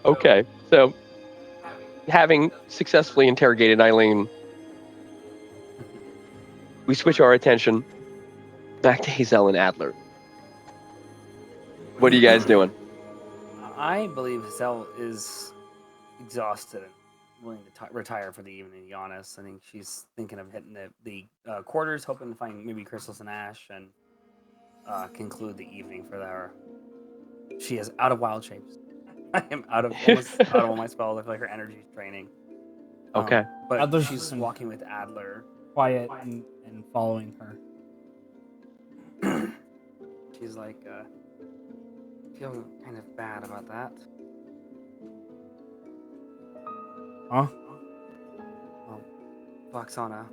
Okay, so having successfully interrogated Eileen, we switch our attention back to Hazelle and Adler. What are you guys doing?
I believe Hazelle is exhausted and willing to retire for the evening, to be honest. I think she's thinking of hitting the quarters, hoping to find maybe Chrysalis and Ash and conclude the evening for her. She is out of wild shapes. I am almost out of all my spells. I feel like her energy is draining.
Okay.
But
Adler's
she's
just been-
walking with Adler.
Quiet and following her.
She's like, feel kind of bad about that.
Huh?
Well, Voxana,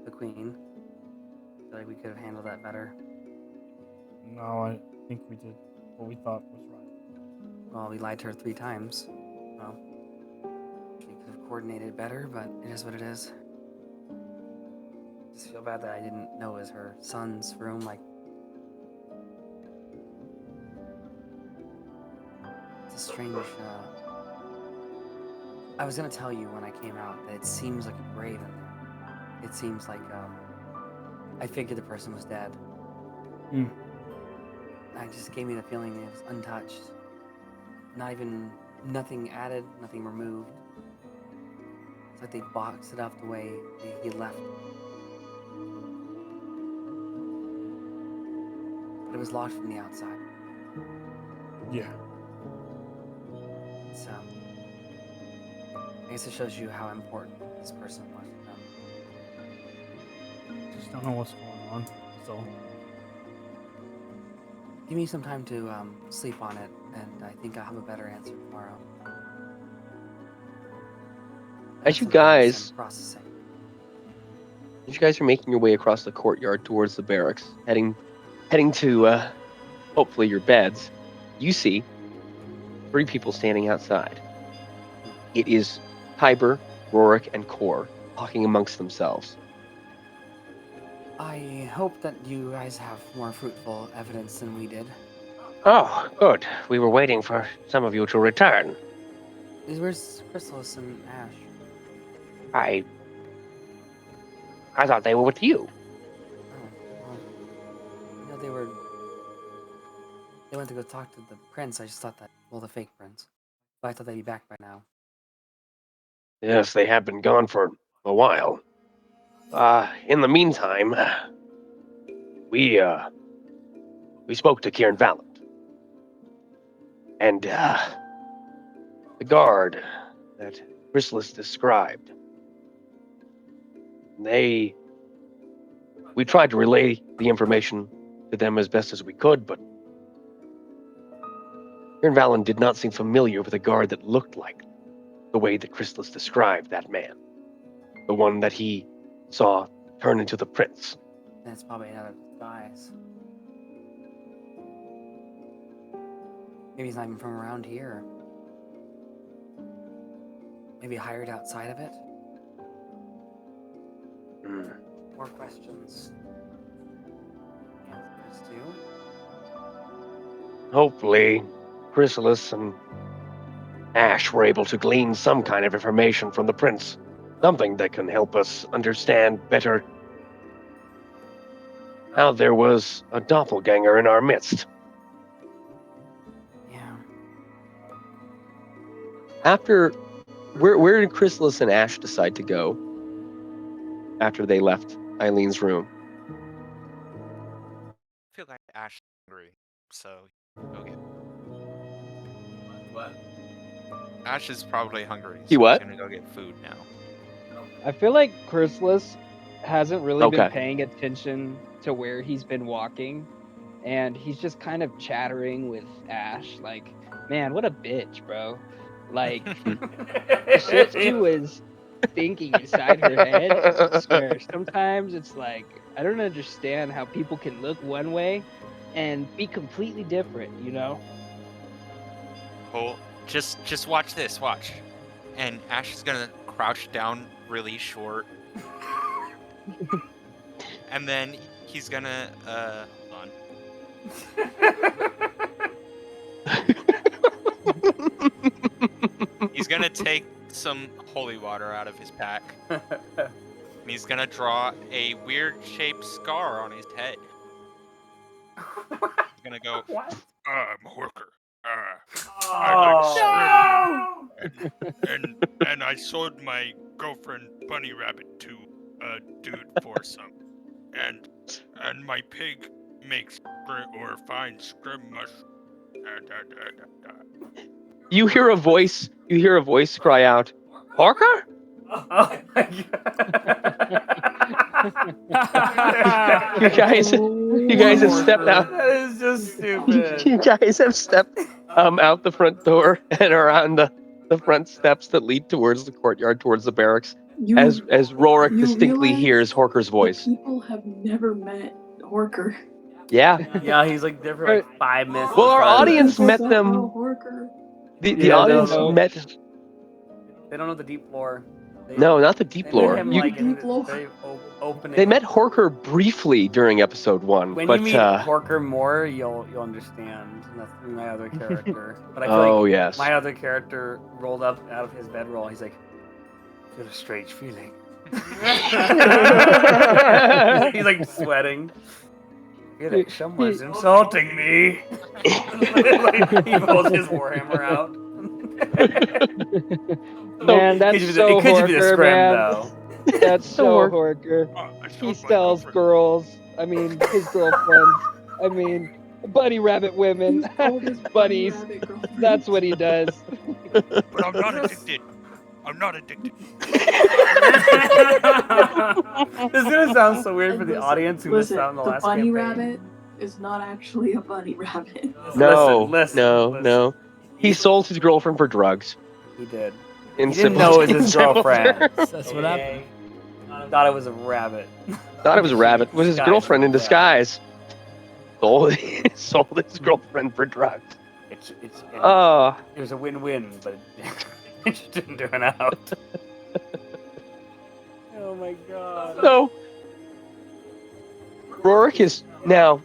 the queen. I feel like we could have handled that better.
No, I think we did what we thought was right.
Well, we lied to her 3 times. Well, she could have coordinated better, but it is what it is. Just feel bad that I didn't know it was her son's room. Like, it's a strange. I was gonna tell you when I came out that it seems like a grave in there. It seems like I figured the person was dead.
Hmm.
It just gave me the feeling it was untouched. Nothing added, nothing removed. It's like they boxed it up the way he left. But it was locked from the outside.
Yeah.
So, I guess it shows you how important this person was to them.
Just don't know what's going on. So
Give me some time to sleep on it, and I think I'll have a better answer tomorrow.
As you
Some time to
guys-
spend processing.
As you guys are making your way across the courtyard towards the barracks, heading to hopefully your beds, you see 3 people standing outside. It is Tiber, Rorik, and Kor talking amongst themselves.
I hope that you guys have more fruitful evidence than we did.
Oh, good. We were waiting for some of you to return.
Where's Chrysalis and Ash?
I thought they were with you.
Oh, well, they were. They went to go talk to the prince. I just thought that, well, the fake prince. But I thought they'd be back by now.
Yes, they have been gone for a while. In the meantime, we spoke to Kieran Valent. And, the guard that Chrysalis described. We tried to relay the information to them as best as we could, but Kieran Valent did not seem familiar with a guard that looked like the way that Chrysalis described that man. The one that he saw turn into the prince.
That's probably another disguise. Maybe he's not even from around here. Maybe hired outside of it? More questions. Answers too?
Hopefully, Chrysalis and Ash were able to glean some kind of information from the prince. Something that can help us understand better how there was a doppelganger in our midst.
Yeah.
Where did Chrysalis and Ash decide to go after they left Eileen's room?
I feel like Ash is hungry, so go get.
What?
Ash is probably hungry.
He
so
what?
He's gonna go get food now.
I feel like Chrysalis hasn't really been
Okay.
paying attention to where he's been walking, and he's just kind of chattering with Ash, like, man, what a bitch, bro. Like, the shit she was thinking inside her head, I swear, sometimes it's like, I don't understand how people can look one way and be completely different, you know?
Oh, just watch this, watch. And Ash is gonna crouch down really short. And then he's gonna hold on. He's gonna take some holy water out of his pack. And he's gonna draw a weird shaped scar on his head. He's gonna go,
What?
I'm Horker.
Oh,
And I sold my girlfriend Bunny Rabbit to a dude for some. And my pig makes fine scrim mushroom.
You hear a voice cry out, Horker?
Oh my God.
You guys have stepped out.
That is just stupid.
You guys have stepped out the front door and around the front steps that lead towards the courtyard, towards the barracks,
You,
as Rorik
you
distinctly
realize
hears Horker's voice.
People have never met Horker.
Yeah.
Yeah, he's like there for like 5 minutes.
Well, our
before
audience
this.
met
People
them.
don't know Horker.
The
Yeah,
audience
no.
met.
They don't know the deep lore.
No, not the
They
deep
met
lore.
him,
You-
like, in
Deep lore.
very opening.
They met Horker briefly during episode 1,
When
but
you meet Horker more, you'll understand. That's my other character. But I feel
oh
like
yes.
my other character rolled up out of his bedroll. He's like, I feel a strange feeling. He's like sweating. I feel like someone's insulting me. Like, he pulls his warhammer out.
Man, that's so
it could just be the
Horker,
scrim,
man.
though.
That's so Horker. He sells girls. I mean, his girlfriends. I mean, bunny rabbit women.
He's called his
Bunnies.
bunny rabbit girlfriend.
That's what he does.
But I'm not addicted. I'm not addicted.
This is gonna sound so weird for the
Listen,
audience who missed
listen,
out on the last
bunny
campaign.
rabbit is not actually a bunny rabbit.
No,
Listen,
no. He sold his girlfriend for drugs.
He did.
In
He didn't
simple-
know it was
in
his
simple
girlfriend.
terms.
That's what happened.
Thought it was a rabbit.
Thought it was a rabbit. It was his
Disguise
girlfriend in
as a
disguise. Sold his girlfriend for drugs.
It
Oh,
was a win-win, but it just didn't turn out. Oh my god.
so Rorik is now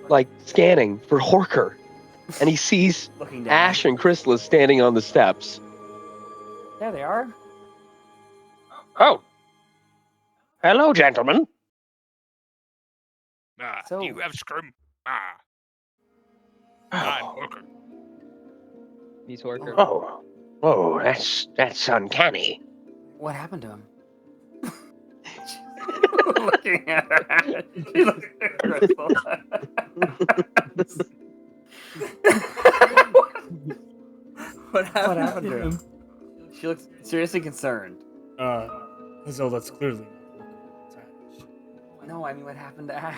like scanning for Horker and he sees
Looking down.
Ash and Chrysalis standing on the steps.
There they are.
Oh. Hello, gentlemen.
So-
Do you have scrim? I'm
Oh,
Hooker.
He's Horker.
oh, that's uncanny.
What happened to him? Looking at her. She looks regretful. What happened to him? She looks seriously concerned.
Hazelle, that's clearly not Ash.
No, I mean, what happened to Ash?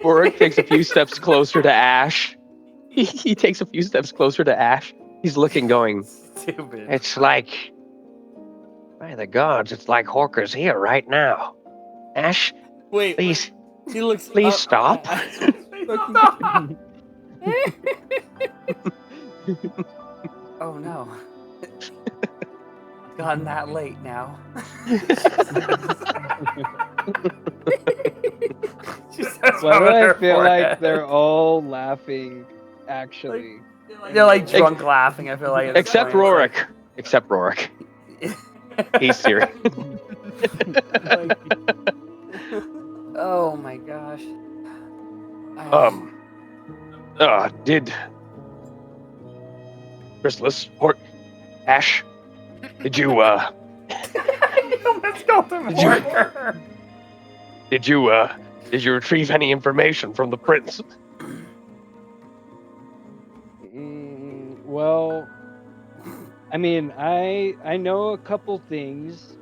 Rourke takes a few steps closer to Ash. He takes a few steps closer to Ash. He's looking, going,
Stupid.
it's like, by the gods, it's like Horker's here right now. Ash,
Wait,
please,
he looks.
please stop.
Oh no. It's gotten that late now. She starts
Why do
rubbing
I
her
feel like
forehead.
they're all laughing, actually?
They're like drunk laughing, I feel like. at this
Except
point.
Rourke. Except Rourke. He's serious.
Oh my gosh.
Did Chrysalis or Ash? Did you
Let's go to
Did you-
Horker.
did you retrieve any information from the prince?
Well, I mean, I know a couple things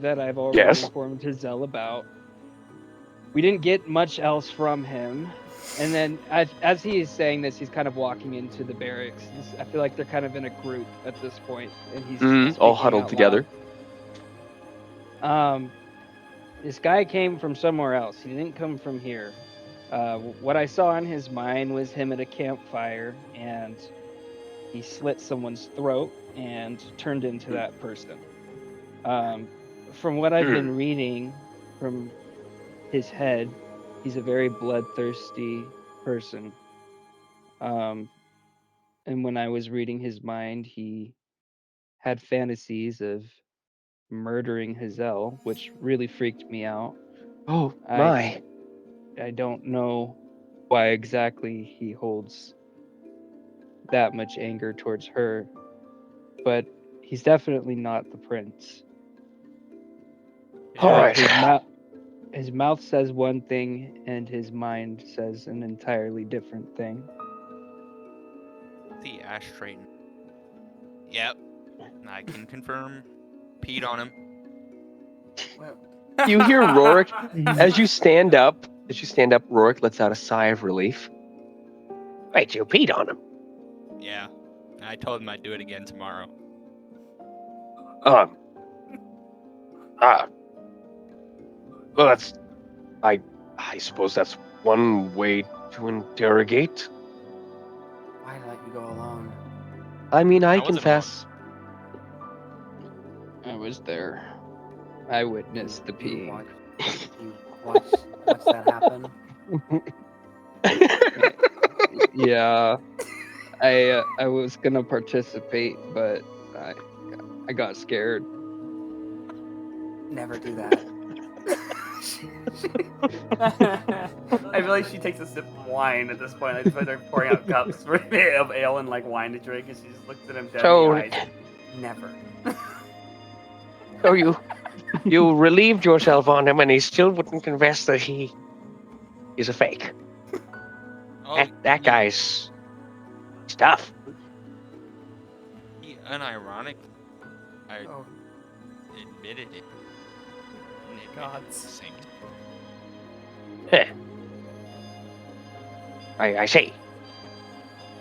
that I've already
Yes.
informed Hazelle about. We didn't get much else from him. And then as he is saying this, he's kind of walking into the barracks. I feel like they're kind of in a group at this point, and he's
All
speaking
huddled
out
together.
loud. This guy came from somewhere else. He didn't come from here. What I saw in his mind was him at a campfire, and he slit someone's throat and turned into that person. From what I've been reading from his head, he's a very bloodthirsty person. And when I was reading his mind, he had fantasies of murdering Hazelle, which really freaked me out.
Oh my!
I don't know why exactly he holds that much anger towards her, but he's definitely not the prince.
All right.
His mouth says one thing and his mind says an entirely different thing.
The ashtray. Yep, I can confirm. Peed on him.
You hear Rourke as you stand up. Rourke lets out a sigh of relief. Wait, you peed on him?
Yeah, I told him I'd do it again tomorrow.
Well, that's. I suppose that's one way to interrogate.
Why let you go alone?
I mean, I
wasn't
confess.
I was there. I witnessed the
You
peeing.
watch that happen.
Yeah, I was gonna participate, but I got scared.
Never do that. I feel like she takes a sip of wine at this point. I feel like they're pouring out cups of ale and like wine to drink, and she just looks at him dead
So-
in the eyes. Never.
So you relieved yourself on him, and he still wouldn't confess that he's a fake.
Oh,
That guy's tough.
He unironically, I
Oh
admitted it.
gods.
I see.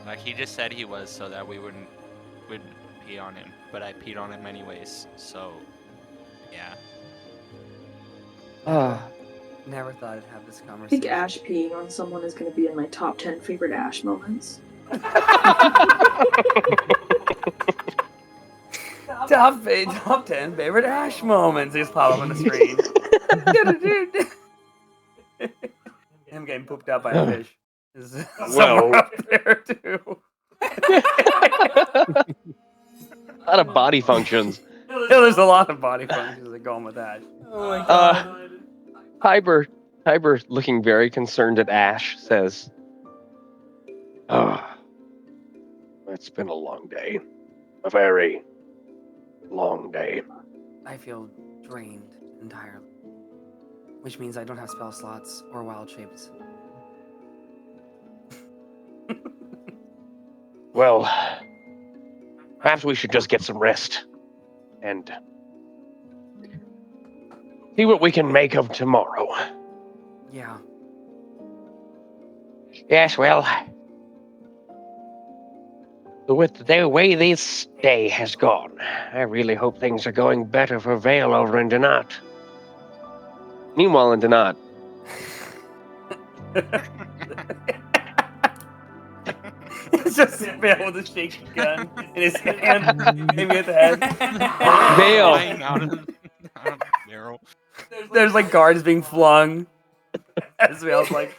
Like he just said he was so that we wouldn't pee on him, but I peed on him anyways. So, yeah.
Never thought I'd have this
I
conversation.
think Ash peeing on someone is going to be in my top 10 favorite Ash moments.
Top 10 favorite Ash moments just pop up on the screen. Him him getting pooped out by a fish is
Well.
somewhere up there too.
A lot of body functions.
There's a lot of body functions that go on with that.
Oh my god.
Tiber, looking very concerned at Ash, says, it's been a long day. A very long day.
I feel drained entirely, which means I don't have spell slots or wild shapes.
Well, perhaps we should just get some rest and see what we can make of tomorrow.
Yeah.
Yes, well, with the way this day has gone, I really hope things are going better for Vale over in Donat. Meanwhile, in Donat,
It's just Vale with a shaky gun in his hand, maybe at the head.
Vale.
Flying out of the barrel.
There's like guards being flung. As Vale's like,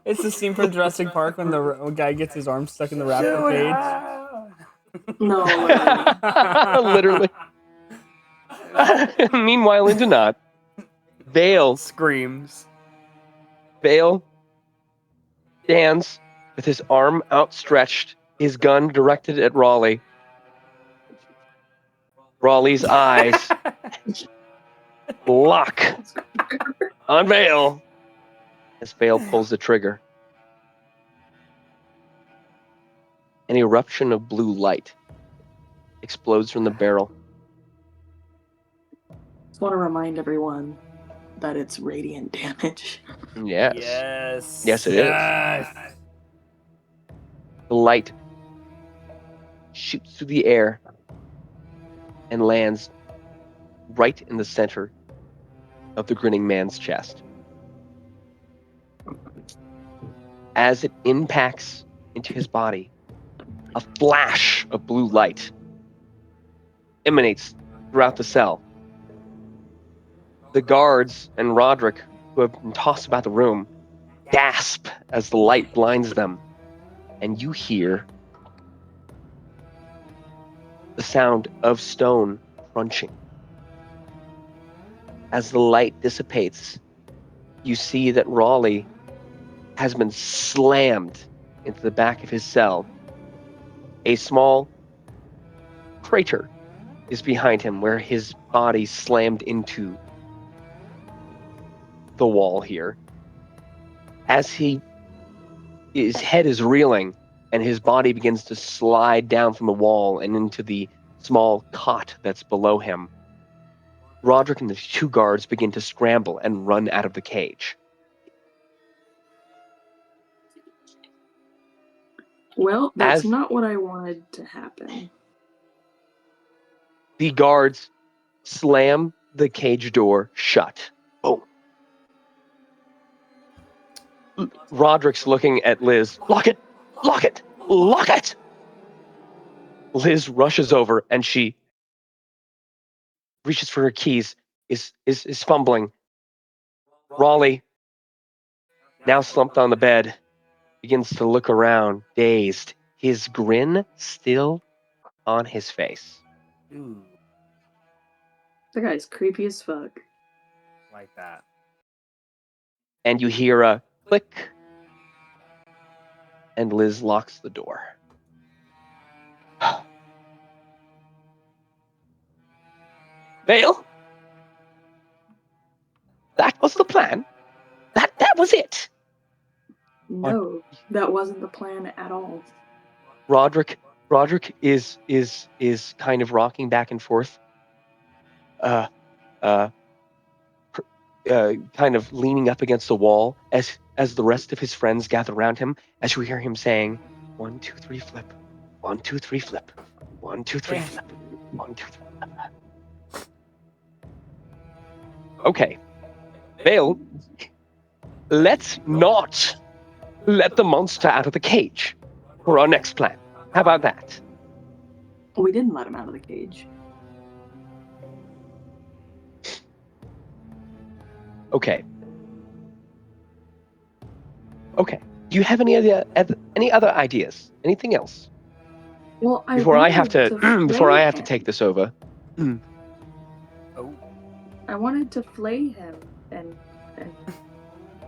It's the scene from Jurassic Park when the guy gets his arm stuck in the raptor cage.
No.
literally. Meanwhile, in Donat, Vale
screams.
stands with his arm outstretched, his gun directed at Raleigh. Raleigh's eyes lock on Vale as Vale pulls the trigger. An eruption of blue light explodes from the barrel.
Just want to remind everyone that it's radiant damage.
Yes.
Yes.
Yes, it is. The light shoots through the air and lands right in the center of the grinning man's chest. As it impacts into his body, a flash of blue light emanates throughout the cell. The guards and Roderick, who have been tossed about the room, gasp as the light blinds them. And you hear the sound of stone crunching. As the light dissipates, you see that Raleigh has been slammed into the back of his cell. A small crater is behind him where his body slammed into the wall here. As his head is reeling and his body begins to slide down from the wall and into the small cot that's below him, Roderick and the two guards begin to scramble and run out of the cage.
Well, that's
As-
not what I wanted to happen.
The guards slam the cage door shut. Boom. Roderick's looking at Liz. Lock it! Lock it! Lock it! Liz rushes over and she reaches for her keys, is fumbling. Raleigh, now slumped on the bed, begins to look around, dazed, his grin still on his face.
Ooh,
That guy's creepy as fuck.
like that.
And you hear a click, and Liz locks the door. Vale? That was the plan? That was it?
No, that wasn't the plan at all.
Roderick is kind of rocking back and forth. Kind of leaning up against the wall as the rest of his friends gather around him, as you hear him saying, 1, 2, 3, flip. 1, 2, 3, flip. 1, 2, 3, flip. 1, 2, 3, flip. Okay. Vale, let's not let the monster out of the cage for our next plan. How about that?
We didn't let him out of the cage.
Okay. Okay. Do you have any other ideas? Anything else?
Well,
Before I have to before I have to
him.
take this over.
Oh,
I wanted to flay him and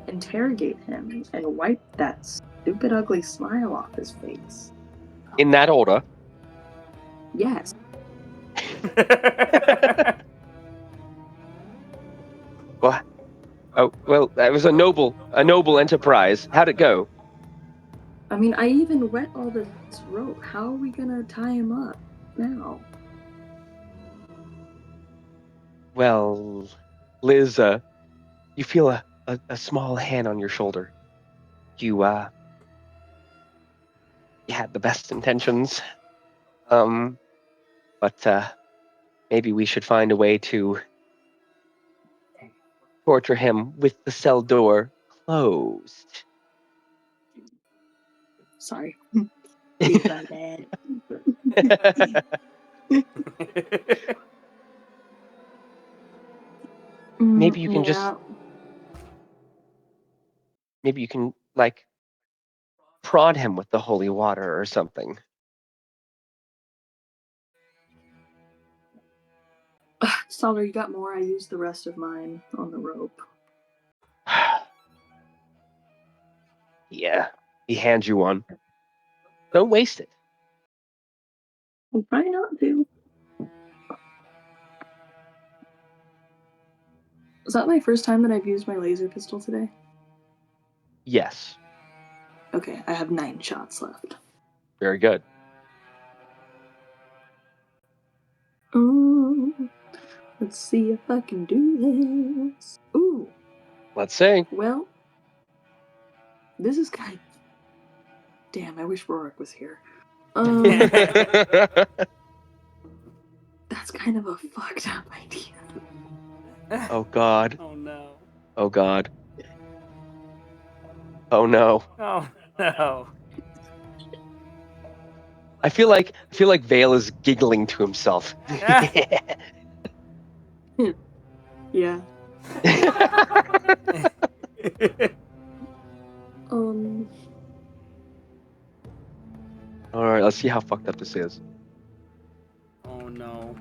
interrogate him and wipe that stupid, ugly smile off his face.
In that order.
Yes.
Well, well, that was a noble enterprise. How'd it go?
I mean, I even wet all this rope. How are we gonna tie him up now?
Well, Liz, you feel a small hand on your shoulder. You had the best intentions. But maybe we should find a way to torture him with the cell door closed.
Sorry. It's my bad.
Maybe you can
Yeah.
maybe you can like prod him with the holy water or something.
Solder, you got more? I used the rest of mine on the rope.
Yeah, he hands you one. Don't waste it.
I'll try not to. Is that my first time that I've used my laser pistol today?
Yes,
Okay, I have 9 shots left.
very good.
Ooh, let's see if I can do this. Ooh,
Let's see.
well, this is kind of... Damn, I wish Rorik was here. That's kind of a fucked up idea.
Oh God.
Oh no.
Oh God. Oh no.
Oh no.
I feel like Vale is giggling to himself.
Yeah.
All right, let's see how fucked up this is.
Oh no.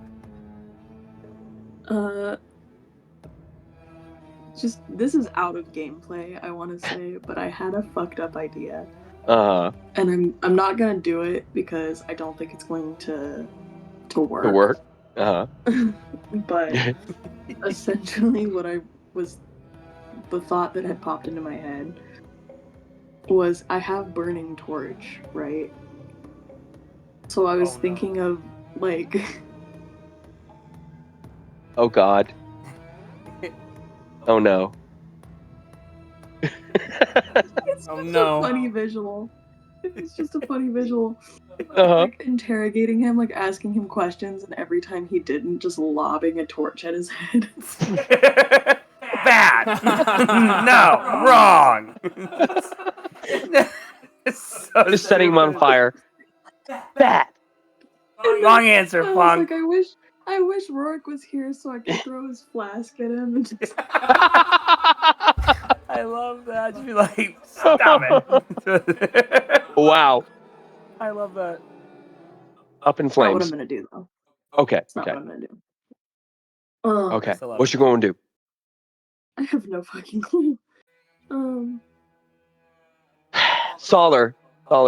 Just, this is out of gameplay, I want to say, but I had a fucked up idea.
And
I'm not gonna do it because I don't think it's going to work.
to work.
But essentially the thought that had popped into my head was I have burning torch, right? So I was thinking of like
Oh God. Oh no.
it's
Oh,
just
no.
a funny visual. It's just a funny visual.
Uh-huh.
Like interrogating him, like asking him questions, and every time he didn't, just lobbing a torch at his head.
Bad. No, wrong. It's so
Just setting him on
stupid.
fire. Bad.
Wrong answer,
I was
Funk.
like, I wish Rorik was here so I could throw his flask at him and just...
I love that. Just be like, stop it.
Wow.
I love that.
Up in
It's not what I'm
flames.
gonna do, though.
Okay.
It's not
Okay.
what I'm gonna do.
Okay.
Still love
What
it.
you going to do?
I have no fucking clue.
Solar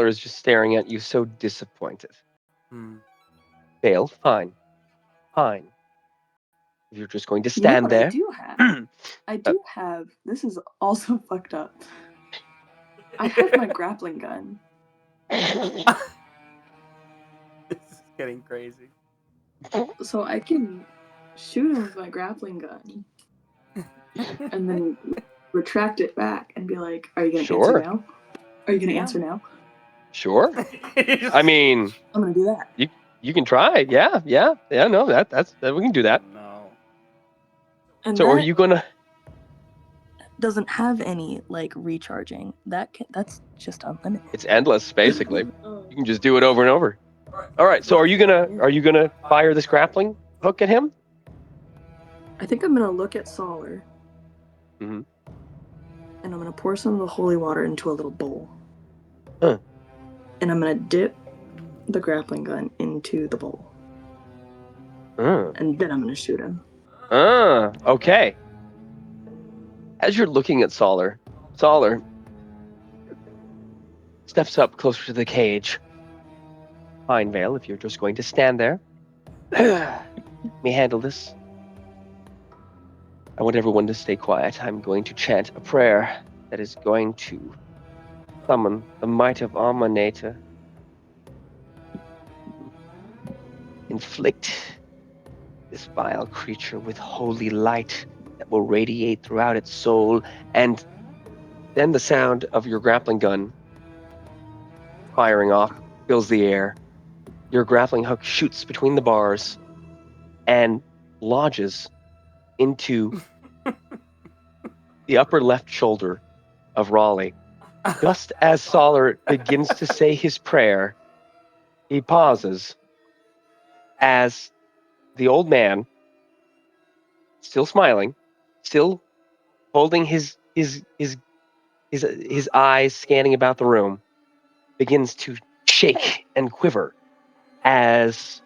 is just staring at you, so disappointed. Vale, fine. If you're just going to
You know
stand
what
there.
I do have. This is also fucked up. I have my grappling gun.
This is getting crazy.
So I can shoot him with my grappling gun. And then retract it back and be like, are you going to answer
Sure.
now? Are you going to answer now?
Sure. I mean,
I'm going to do that.
you can try. Yeah. No, that's we can do that.
No.
And
So
that
are you gonna?
doesn't have any, like, recharging. That's just unlimited.
It's endless, basically. You can just do it over and over. All right. So are you gonna fire this grappling hook at him?
I think I'm going to look at Solar.
Mhm.
And and I'm going to pour some of the holy water into a little bowl.
Huh.
And I'm going to dip the grappling gun into the bowl. And then I'm going to shoot him.
Okay. As you're looking at Solar steps up closer to the cage. Fine, Vale, if you're just going to stand there. Let me handle this. I want everyone to stay quiet. I'm going to chant a prayer that is going to summon the might of Armonator. Inflict this vile creature with holy light that will radiate throughout its soul, and then the sound of your grappling gun firing off fills the air. Your grappling hook shoots between the bars and lodges into the upper left shoulder of Raleigh. Just as Solar begins to say his prayer, he pauses as the old man, still smiling, still holding his eyes scanning about the room, begins to shake and quiver as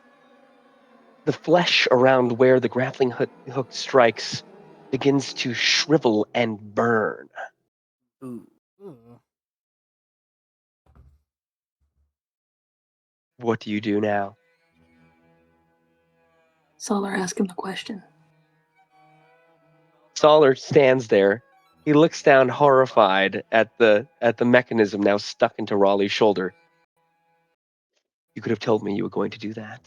the flesh around where the grappling hook strikes begins to shrivel and burn.
Ooh.
What do you do now?
Solar, ask him the question.
Solar stands there. He looks down horrified at the mechanism now stuck into Raleigh's shoulder. You could have told me you were going to do that.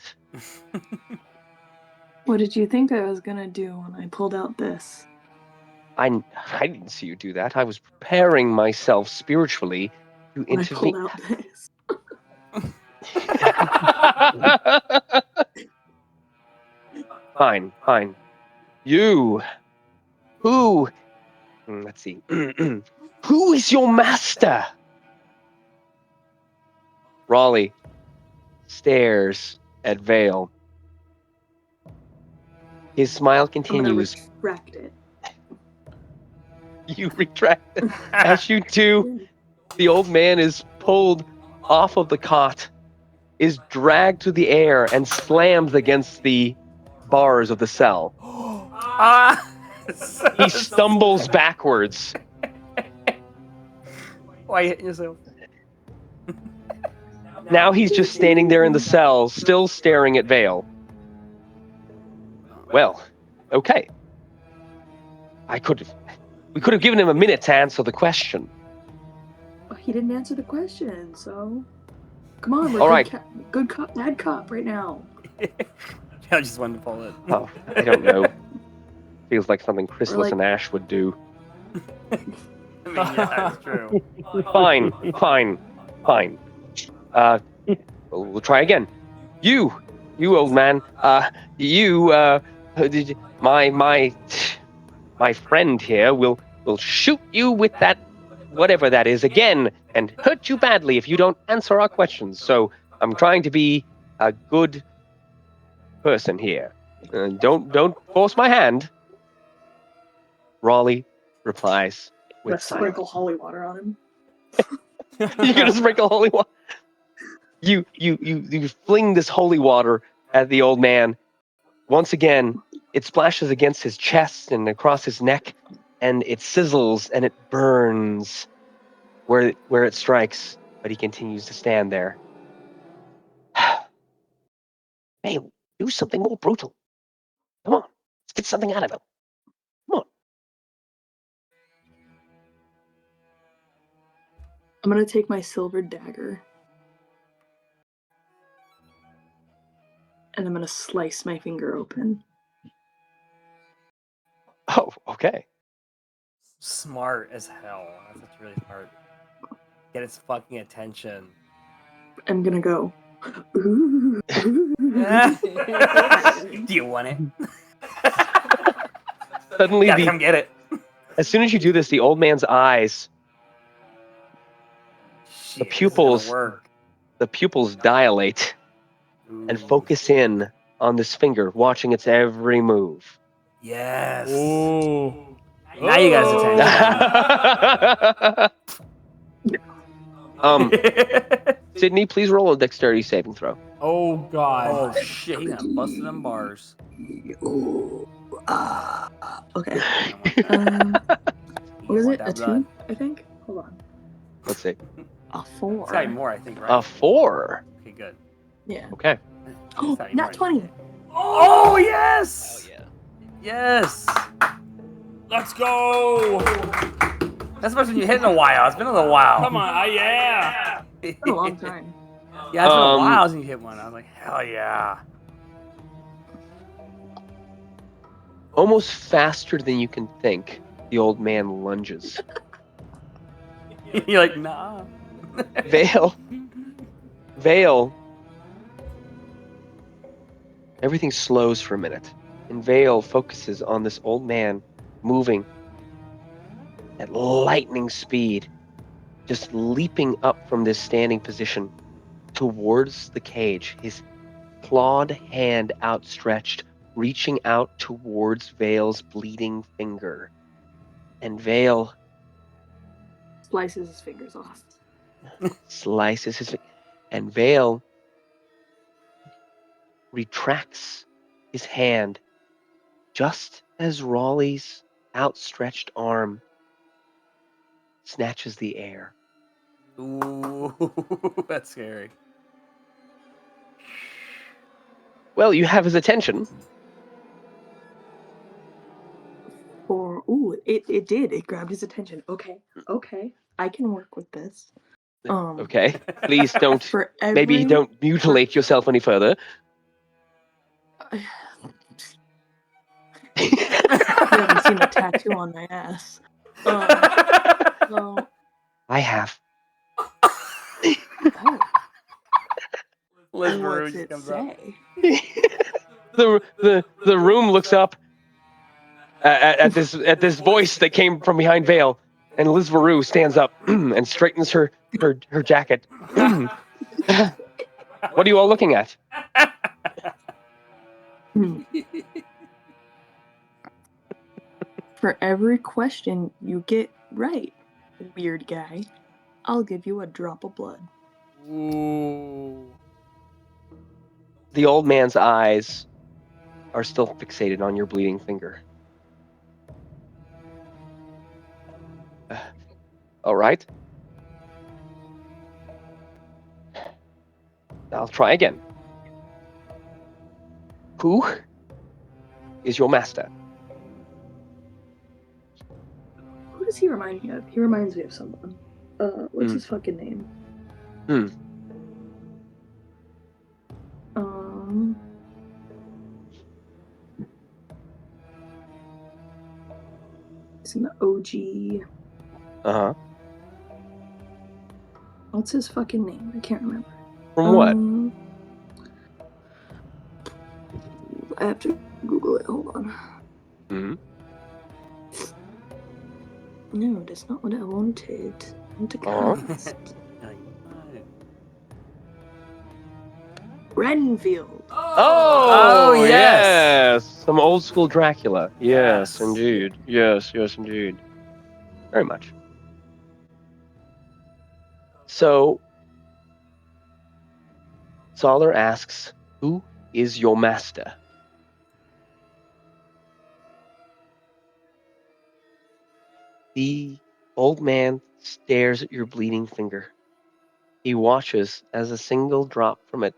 What did you think I was going to do when I pulled out this?
I didn't see you do that. I was preparing myself spiritually to
When I pulled
intervene.
out this.
Fine. You. Who? Let's see. Who is your master? Raleigh stares at Vale. His smile continues.
I'm gonna retract it.
You retract it. As you do, the old man is pulled off of the cot, is dragged through the air, and slams against the bars of the cell. He stumbles backwards.
Why you hitting yourself?
Now he's just standing there in the cell, still staring at Vale. Well, okay. We could have given him a minute to answer the question.
Well, he didn't answer the question, so come on, we're
All right.
Good cop, bad cop right now.
I just wanted to pull it.
Oh, I don't know. Feels like something Chrysalis
like-
and Ash would do.
I mean, yeah, that's true.
Fine. We'll try again. You old man. My friend here will shoot you with that whatever that is again and hurt you badly if you don't answer our questions. So I'm trying to be a good person here. Don't force my hand. Raleigh replies with
Let's
silence.
sprinkle holy water on him.
You're gonna sprinkle holy water. You fling this holy water at the old man. Once again, it splashes against his chest and across his neck, and it sizzles and it burns where it strikes. But he continues to stand there. Hey, do something more brutal. Come on, let's get something out of him. Come on.
I'm gonna take my silver dagger. And I'm gonna slice my finger open.
Oh, okay.
Smart as hell. That's really smart. Get its fucking attention.
I'm gonna go. Ooh.
Do you want it?
Suddenly,
Gotta come get it.
as soon as you do this, the old man's eyes,
Shit, this is
pupils-
gonna work.
the pupils dilate and focus in on this finger, watching its every move.
Yes.
Ooh.
Now you got his attention.
Sydney, please roll a dexterity saving throw.
Oh God.
Oh shit, he got busted them bars.
Okay.
You
What is
want
it?
that
A
blood?
2, I think? Hold on.
Let's see.
A
It's gotta be
4.
more, I think, right?
A 4.
Okay, good.
Yeah.
Okay.
Oh,
It's gotta be more.
not 20.
Oh yes!
Hell
Yes!
Let's go.
That's the first one you hit in a while. It's been a little while.
Come on. Yeah.
It's been a long time.
Yeah, it's been a
Um,
while since you hit one. I was like, hell yeah.
Almost faster than you can think, the old man lunges.
You're like, nah.
Vale. Everything slows for a minute, and Vale focuses on this old man moving at lightning speed, just leaping up from this standing position towards the cage, his clawed hand outstretched, reaching out towards Vale's bleeding finger. And Vale
Slices his fingers off.
slices his and Vale retracts his hand just as Raleigh's outstretched arm snatches the air.
Ooh, that's scary.
Well, you have his attention.
It did. It grabbed his attention. Okay. I can work with this.
Okay. Please don't
For
maybe don't mutilate yourself any further.
You haven't seen the tattoo on my ass. So,
I have.
Liz
what's
Maroon
it
comes up.
say?
The room looks up at this voice that came from behind Vale, and Liz Varu stands up and straightens her jacket. What are you all looking at?
For every question you get right, weird guy, I'll give you a drop of blood.
Ooh.
The old man's eyes are still fixated on your bleeding finger. All right. I'll try again. Who is your master?
Who does he remind me of? He reminds me of someone. What's his fucking name? It's in the OG.
Uh-huh.
What's his fucking name? I can't remember.
From what?
I have to Google it. Hold on.
Mm-hmm.
No, that's not what I wanted. I want to
Oh.
cast. Renfield.
Oh,
yes.
Some old school Dracula. Yes,
Yes.
indeed. Yes, indeed. Very much. So, Zoller asks, who is your master? The old man stares at your bleeding finger. He watches as a single drop from it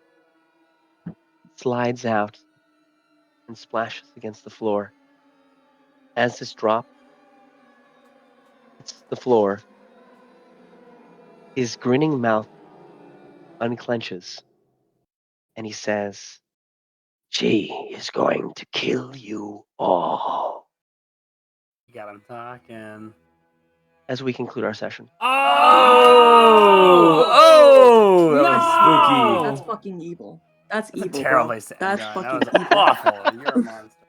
slides out and splashes against the floor. As this drop hits the floor, his grinning mouth unclenches, and he says, "She is going to kill you all."
You got him talking.
As we conclude our session.
Oh, that was spooky.
That's fucking evil. That's
That's
evil.
a terrible
bro.
place to end
That's
on.
fucking
That was
evil.
awful. You're a monster.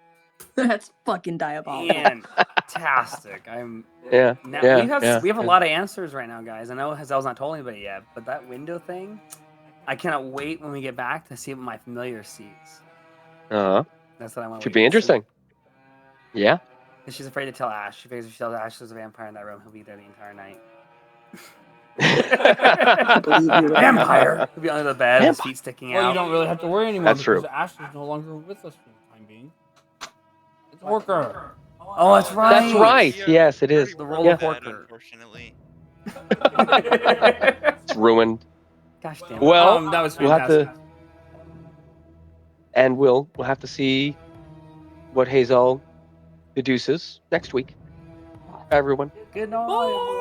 That's fucking diabolical.
Fantastic. I'm.
Yeah,
Now,
yeah,
we have a lot of answers right now, guys. I know Hazelle's not told anybody yet, but that window thing, I cannot wait when we get back to see what my familiar sees.
Uh-huh.
That's what I want.
Should be interesting. Yeah.
Because she's afraid to tell Ash. She figures if she tells Ash there's a vampire in that room, he'll be there the entire night. Vampire! He'll be under the bed, his feet sticking
Well,
out.
you don't really have to worry anymore.
That's
because
true.
Ash is no longer with us for the time being. It's Horker.
Oh, that's right.
That's right. Yes, it is.
The role
Yeah.
of Horker.
Unfortunately.
It's ruined.
Gosh damn it.
Well,
that was
we'll have
fantastic.
to, and we'll have to see what Hazelle deduces next week. Bye, everyone.
Good night.